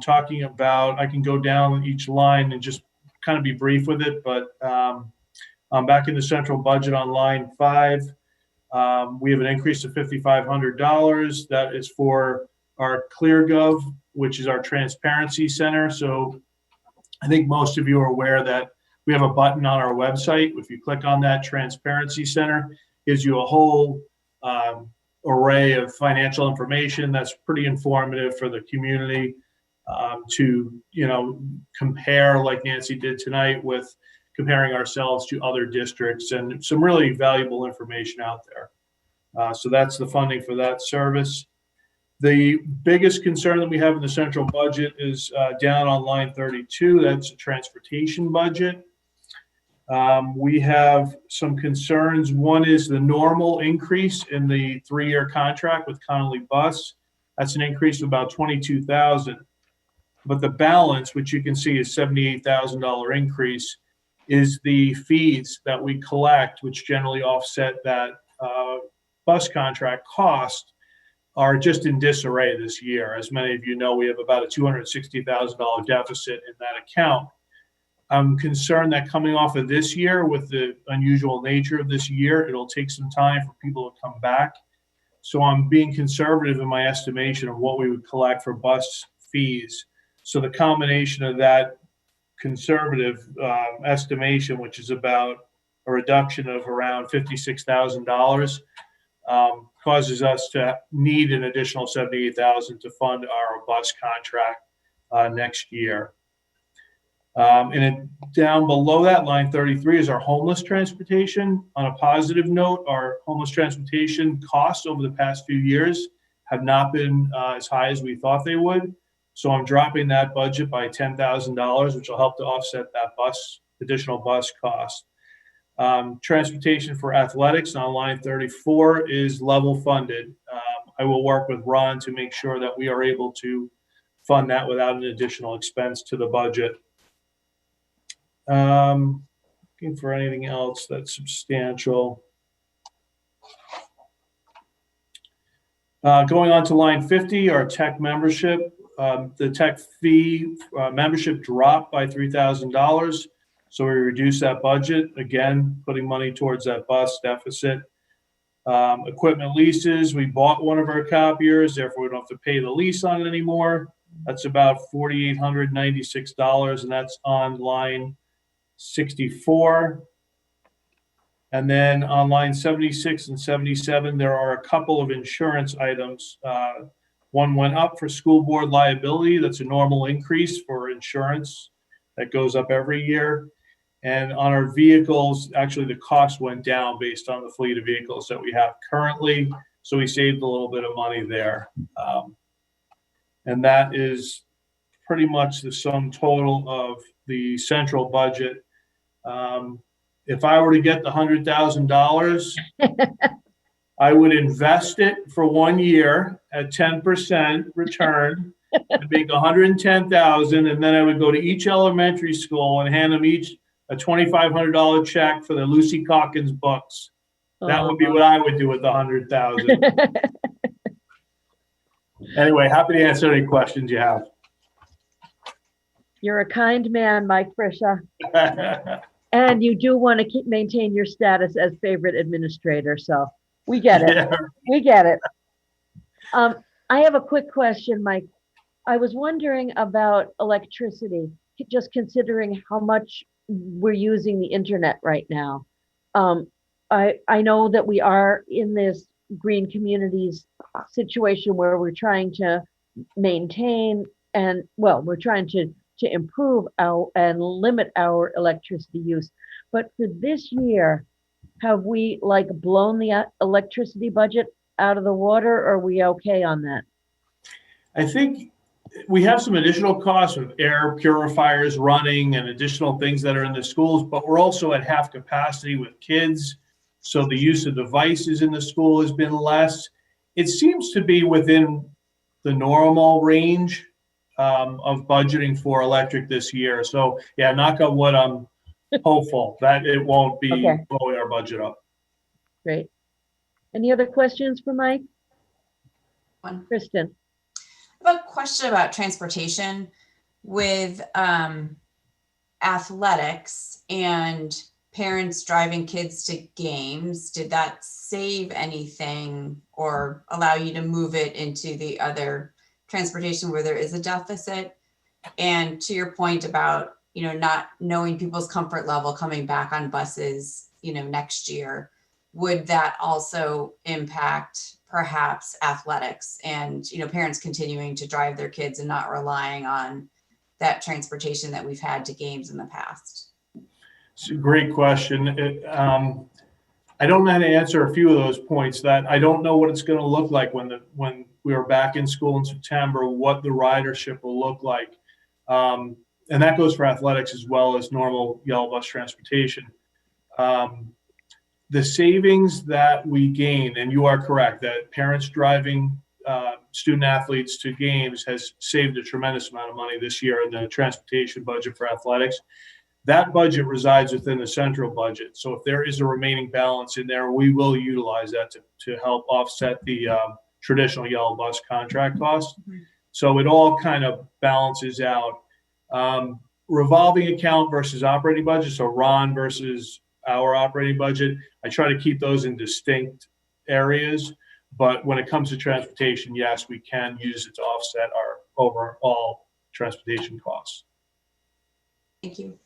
F: talking about, I can go down each line and just kind of be brief with it, but I'm back in the central budget on line 5. We have an increase of $5,500. That is for our ClearGov, which is our transparency center. So I think most of you are aware that we have a button on our website. If you click on that transparency center, it gives you a whole array of financial information that's pretty informative for the community to, compare, like Nancy did tonight, with comparing ourselves to other districts, and some really valuable information out there. So that's the funding for that service. The biggest concern that we have in the central budget is down on line 32. That's a transportation budget. We have some concerns. One is the normal increase in the 3-year contract with Connolly Bus. That's an increase of about $22,000. But the balance, which you can see is $78,000 increase, is the fees that we collect, which generally offset that bus contract cost, are just in disarray this year. As many of you know, we have about a $260,000 deficit in that account. I'm concerned that coming off of this year, with the unusual nature of this year, it'll take some time for people to come back. So I'm being conservative in my estimation of what we would collect for bus fees. So the combination of that conservative estimation, which is about a reduction of around $56,000, causes us to need an additional $78,000 to fund our bus contract next year. And down below that, line 33, is our homeless transportation. On a positive note, our homeless transportation costs over the past few years have not been as high as we thought they would. So I'm dropping that budget by $10,000, which will help to offset that additional bus cost. Transportation for athletics on line 34 is level funded. I will work with Ron to make sure that we are able to fund that without an additional expense to the budget. Looking for anything else that's substantial. Going on to line 50, our tech membership. The tech fee membership dropped by $3,000. So we reduced that budget, again, putting money towards that bus deficit. Equipment leases, we bought one of our copiers, therefore we don't have to pay the lease on it anymore. That's about $4,896, and that's on line 64. And then on line 76 and 77, there are a couple of insurance items. One went up for school board liability. That's a normal increase for insurance that goes up every year. And on our vehicles, actually the cost went down based on the fleet of vehicles that we have currently. So we saved a little bit of money there. And that is pretty much the sum total of the central budget. If I were to get the $100,000, I would invest it for 1 year at 10% return and make $110,000, and then I would go to each elementary school and hand them each a $2,500 check for the Lucy Calkins books. That would be what I would do with the $100,000. Anyway, happy to answer any questions you have.
B: You're a kind man, Mike Frisha. And you do want to maintain your status as favorite administrator, so we get it.
F: Yeah.
B: We get it. I have a quick question, Mike. I was wondering about electricity, just considering how much we're using the internet right now. I know that we are in this green communities situation where we're trying to maintain and, well, we're trying to improve our and limit our electricity use. But for this year, have we like blown the electricity budget out of the water, or are we okay on that?
F: I think we have some additional costs of air purifiers running and additional things that are in the schools, but we're also at half capacity with kids. So the use of devices in the school has been less. It seems to be within the normal range of budgeting for electric this year. So yeah, knock on wood, I'm hopeful that it won't be blowing our budget up.
B: Great. Any other questions for Mike? Kristen.
I: I have a question about transportation with athletics and parents driving kids to games. Did that save anything or allow you to move it into the other transportation where there is a deficit? And to your point about, not knowing people's comfort level coming back on buses, next year, would that also impact perhaps athletics and, parents continuing to drive their kids and not relying on that transportation that we've had to games in the past?
F: It's a great question. I don't know how to answer a few of those points. That I don't know what it's going to look like when we are back in school in September, what the ridership will look like. And that goes for athletics as well as normal yellow bus transportation. The savings that we gain, and you are correct, that parents driving student athletes to games has saved a tremendous amount of money this year in the transportation budget for athletics. That budget resides within the central budget. So if there is a remaining balance in there, we will utilize that to help offset the traditional yellow bus contract costs. So it all kind of balances out. Revolving account versus operating budget, so Ron versus our operating budget, I try to keep those in distinct areas. But when it comes to transportation, yes, we can use it to offset our overall transportation costs.
I: Thank you.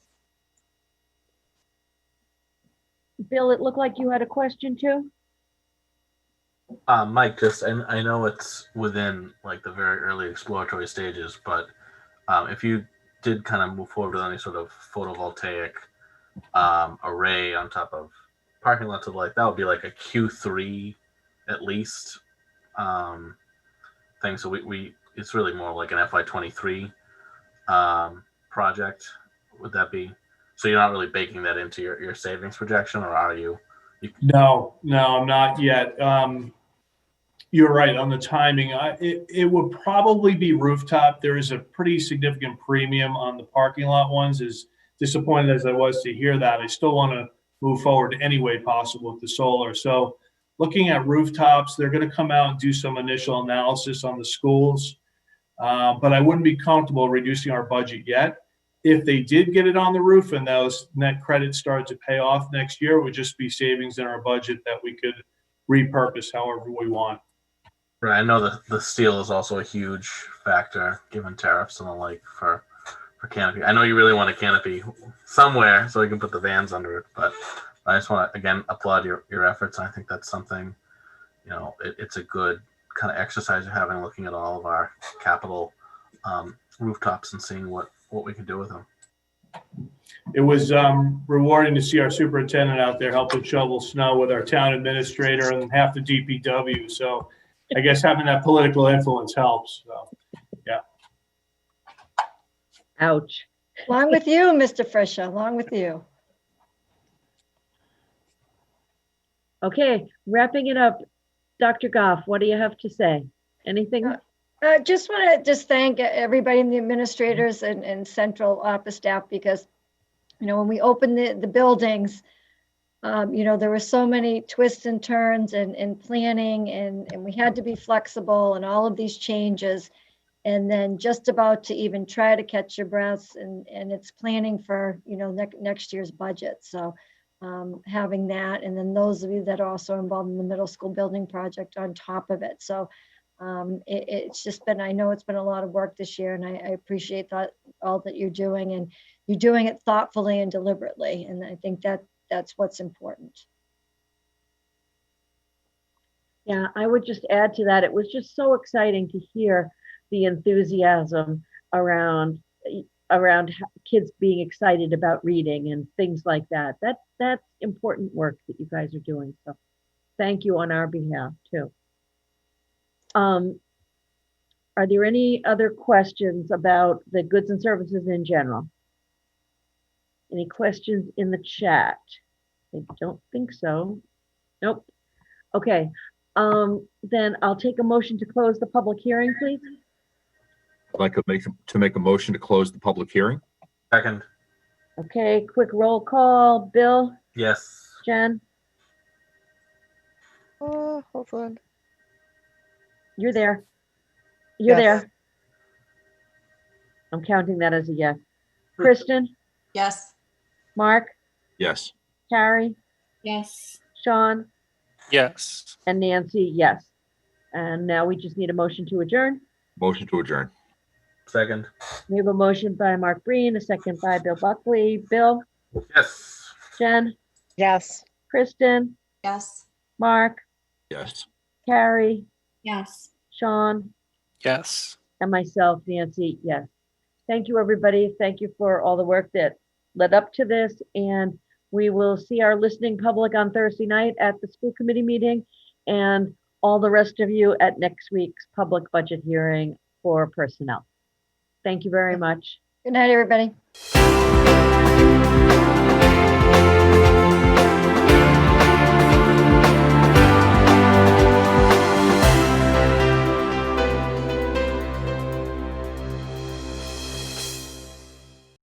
B: Bill, it looked like you had a question too.
C: Mike, I know it's within like the very early exploratory stages, but if you did kind of move forward with any sort of photovoltaic array on top of parking lots, like that would be like a Q3 at least thing. So we it's really more like an FY23 project. Would that be? So you're not really baking that into your savings projection, or are you?
F: No, I'm not yet. You're right on the timing. It would probably be rooftop. There is a pretty significant premium on the parking lot ones. As disappointed as I was to hear that, I still want to move forward any way possible with the solar. So looking at rooftops, they're going to come out and do some initial analysis on the schools. But I wouldn't be comfortable reducing our budget yet. If they did get it on the roof and those net credits started to pay off next year, it would just be savings in our budget that we could repurpose however we want.
C: Right. I know the steel is also a huge factor given tariffs and the like for canopy. I know you really want a canopy somewhere so you can put the vans under it, but I just want to again applaud your efforts. I think that's something, it's a good kind of exercise you're having, looking at all of our capital rooftops and seeing what we can do with them.
F: It was rewarding to see our superintendent out there helping shovel snow with our town administrator and half the DPW. So I guess having that political influence helps. So, yeah.
B: Ouch.
A: Along with you, Mr. Frisha, along with you.
B: Okay, wrapping it up. Dr. Goff, what do you have to say? Anything?
A: Just want to thank everybody in the administrators and central office staff, because, when we opened the buildings, there were so many twists and turns and planning, and we had to be flexible and all of these changes. and then just about to even try to catch your breaths, and it's planning for, next year's budget. So having that, and then those of you that are also involved in the middle school building project on top of it. So it's just been, I know it's been a lot of work this year, and I appreciate all that you're doing, and you're doing it thoughtfully and deliberately. And I think that's what's important.
B: Yeah, I would just add to that. It was just so exciting to hear the enthusiasm around kids being excited about reading and things like that. That's important work that you guys are doing. So thank you on our behalf too. Are there any other questions about the goods and services in general? Any questions in the chat? I don't think so. Nope. Okay. Then I'll take a motion to close the public hearing, please.
J: I'd like to make a motion to close the public hearing.
C: Second.
B: Okay, quick roll call. Bill?
C: Yes.
B: Jen?
T: Hold on.
B: You're there. You're
T: Yes.
B: there. I'm counting that as a yes. Kristen?
I: Yes.
B: Mark?
J: Yes.
B: Carrie?
D: Yes.
B: Sean?
E: Yes.
B: And Nancy, yes. And now we just need a motion to adjourn.
J: Motion to adjourn.
C: Second.
B: We have a motion by Mark Breen, a second by Bill Buckley. Bill?
C: Yes.
B: Jen?
T: Yes.
B: Kristen?
I: Yes.
B: Mark?
J: Yes.
B: Carrie?
D: Yes.
B: Sean?
E: Yes.
B: And myself, Nancy, yes. Thank you, everybody. Thank you for all the work that led up to this. And we will see our listening public on Thursday night at the school committee meeting, and all the rest of you at next week's public budget hearing for personnel. Thank you very much.
A: Good night, everybody.